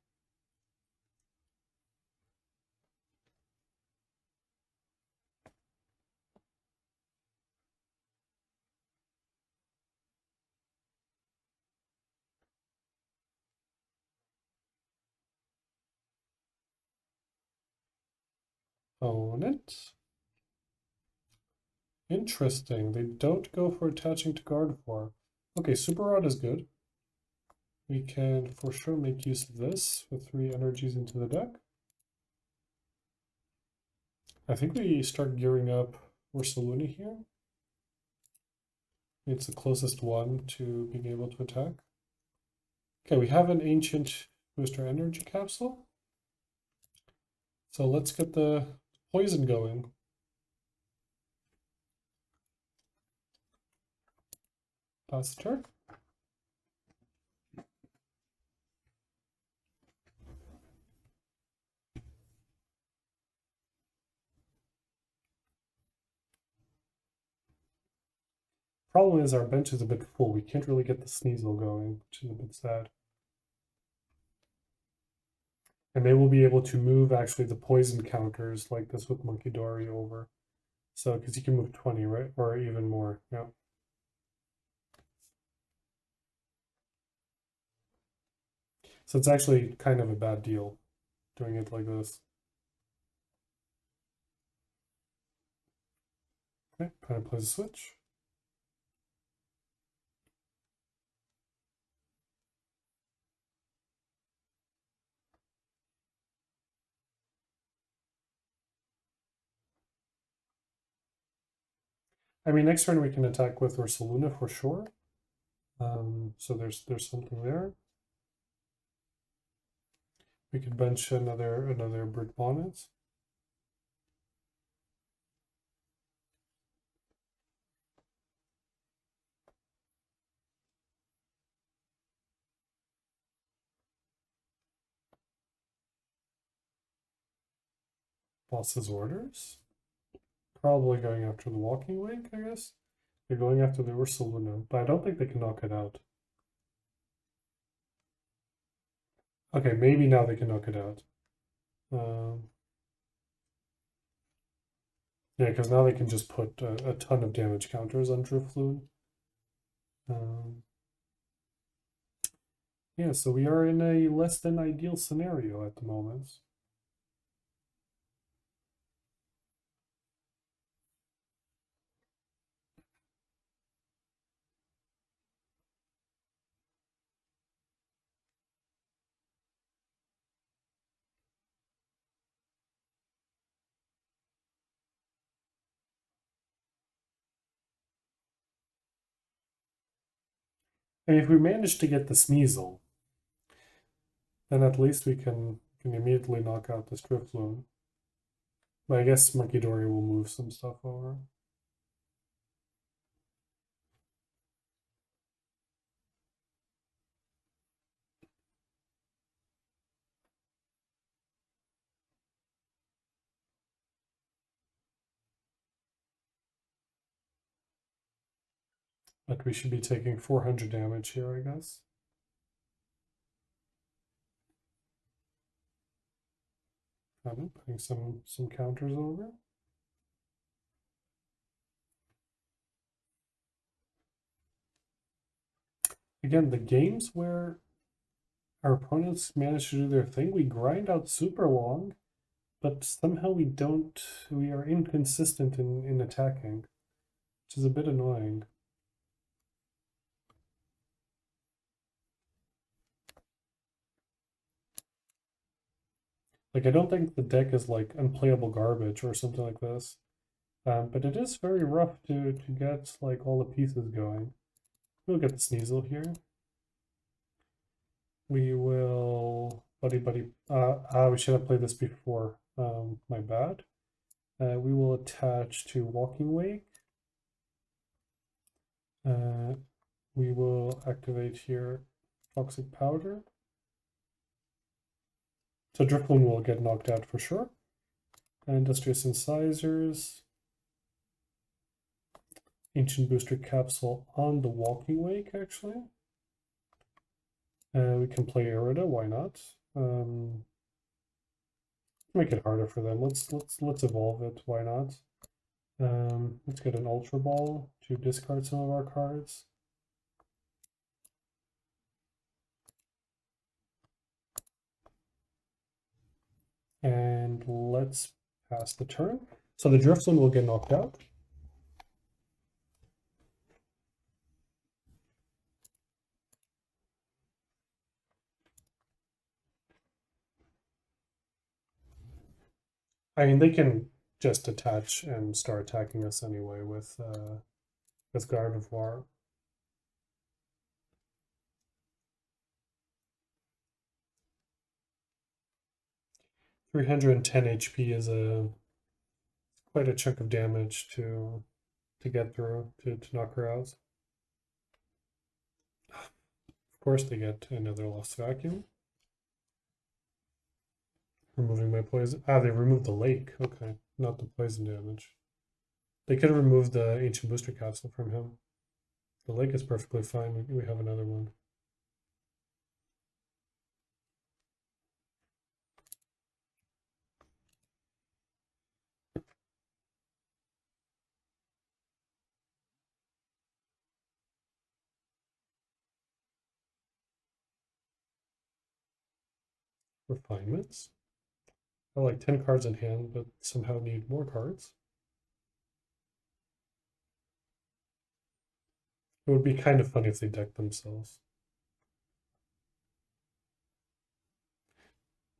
Opponent? Interesting. They don't go for attaching to Gardevoir. Okay, Super Rod is good. We can for sure make use of this with 3 energies into the deck. I think we start gearing up Ursaluna here. It's the closest one to being able to attack. Okay, we have an Ancient Booster Energy Capsule. So let's get the poison going. Pass the turn. Problem is our bench is a bit full. We can't really get the Sneasler going, which is a bit sad. And they will be able to move actually the poison counters like this with Monkey Dory over. So, because you can move 20, right? Or even more, yeah. So it's actually kind of a bad deal doing it like this. Okay, opponent plays a switch. I mean, next turn we can attack with Ursaluna for sure. So there's something there. We could bench another Brute Bonnet. Boss's orders. Probably going after the Walking Wake, I guess. They're going after the Ursaluna, but I don't think they can knock it out. Okay, maybe now they can knock it out. Yeah, because now they can just put a ton of damage counters on Drifloon. Yeah, so we are in a less than ideal scenario at the moment. And if we manage to get the Sneasel, then at least we can immediately knock out this Drifloon. But I guess Monkey Dory will move some stuff over. But we should be taking 400 damage here, I guess. Putting some counters over. Again, the games where our opponents manage to do their thing, we grind out super long, but somehow we are inconsistent in attacking, which is a bit annoying. Like, I don't think the deck is like unplayable garbage or something like this. But it is very rough to get like all the pieces going. We'll get the Sneasel here. We will Buddy-Buddy. We should have played this before. My bad. We will attach to Walking Wake. We will activate here Toxic Powder. So Drifloon will get knocked out for sure. Industrious Incisors. Ancient Booster Capsule on the Walking Wake, actually. We can play Irida, why not? Make it harder for them. Let's evolve it, why not? Let's get an Ultra Ball to discard some of our cards. And let's pass the turn. So the Drifloon will get knocked out. I mean, they can just attach and start attacking us anyway with Gardevoir. $310 HP is quite a chunk of damage to get through to knock her out. Of course, they get another Lost Vacuum. Removing my poison. Ah, they removed the lake. Okay, not the poison damage. They could have removed the Ancient Booster Capsule from him. The lake is perfectly fine. We have another one. Refinements. I like 10 cards in hand, but somehow need more cards. It would be kind of funny if they decked themselves.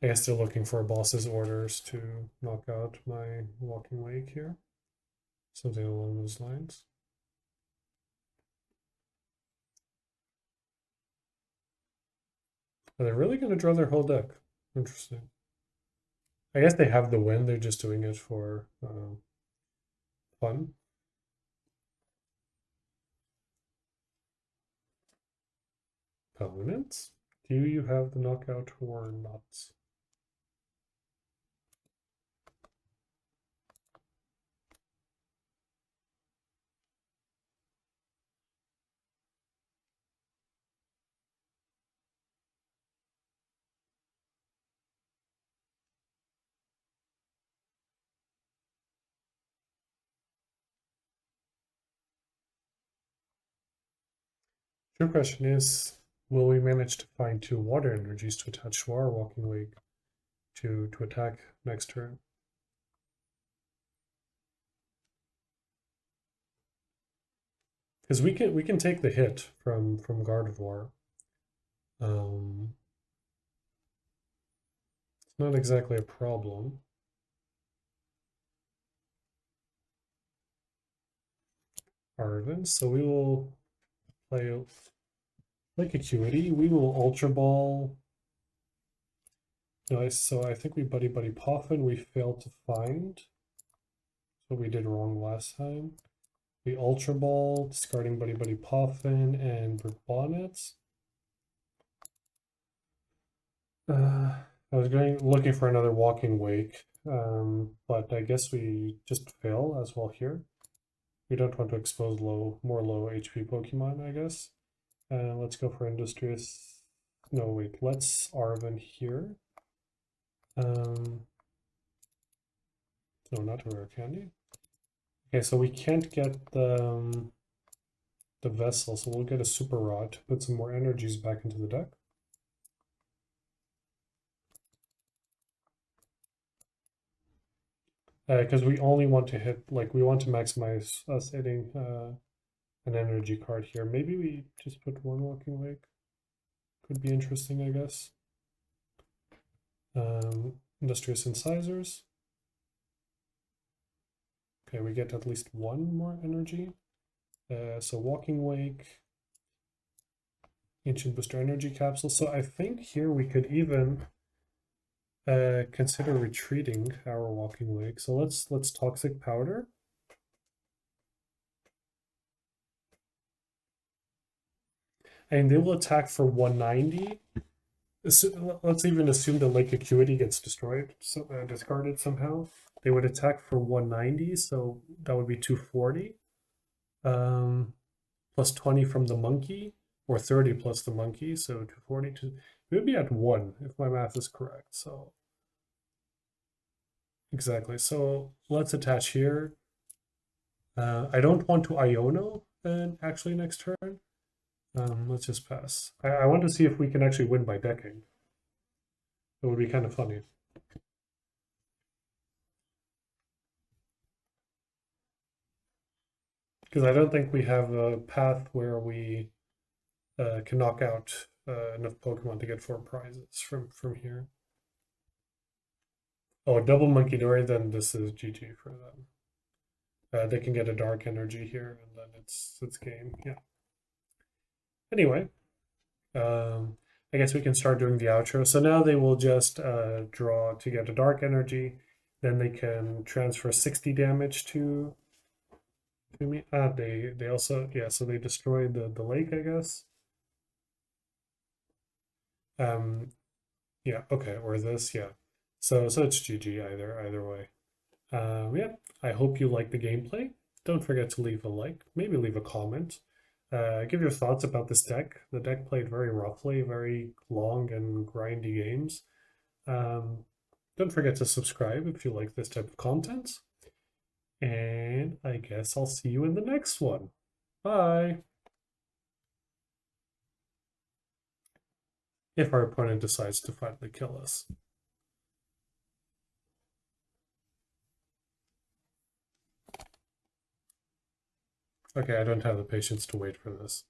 I guess they're looking for a boss's orders to knock out my Walking Wake here. Something along those lines. Are they really going to draw their whole deck? Interesting. I guess they have the win, they're just doing it for fun. Opponents? Do you have the knockout or not? True question is, will we manage to find 2 water energies to attach to our Walking Wake to attack next turn? Because we can take the hit from Gardevoir. It's not exactly a problem. Arven, so we will play Lake Acuity. We will Ultra Ball. Nice. So I think we Buddy-Buddy Poffin. We failed to find. What we did wrong last time. We Ultra Ball, discarding Buddy-Buddy Poffin and Brute Bonnet. I was looking for another Walking Wake, but I guess we just fail as well here. We don't want to expose more low HP Pokemon, I guess. Let's go for Industrious. No, wait, let's Arven here. No, not a Rare Candy. Okay, so we can't get the Vessel, so we'll get a Super Rod to put some more energies back into the deck. Because we only want to hit, like, we want to maximize us hitting an energy card here. Maybe we just put 1 Walking Wake. Could be interesting, I guess. Industrious Incisors. Okay, we get at least 1 more energy. So Walking Wake, Ancient Booster Energy Capsule. So I think here we could even consider retreating our Walking Wake. So let's Toxic Powder. And they will attack for 190. So let's even assume the Lake Acuity gets destroyed, so discarded somehow. They would attack for 190, so that would be 240. Plus 20 from the monkey, or 30 plus the monkey, so 240 to, it would be at 1 if my math is correct. So exactly. So let's attach here. I don't want to Iono actually next turn. Let's just pass. I want to see if we can actually win by decking. It would be kind of funny. Because I don't think we have a path where we can knock out enough Pokemon to get 4 prizes from here. Oh, double Monkey Dory, then this is GG for them. They can get a Dark Energy here, and then it's game. Yeah. Anyway, I guess we can start doing the outro. So now they will just draw to get a Dark Energy. Then they can transfer 60 damage to me. They also, yeah, so they destroyed the lake, I guess. Yeah, okay, or this, yeah. So it's GG either way. Yeah, I hope you like the gameplay. Don't forget to leave a like, maybe leave a comment. Give your thoughts about this deck. The deck played very roughly, very long and grindy games. Don't forget to subscribe if you like this type of content. And I guess I'll see you in the next one. Bye. If our opponent decides to finally kill us. Okay, I don't have the patience to wait for this.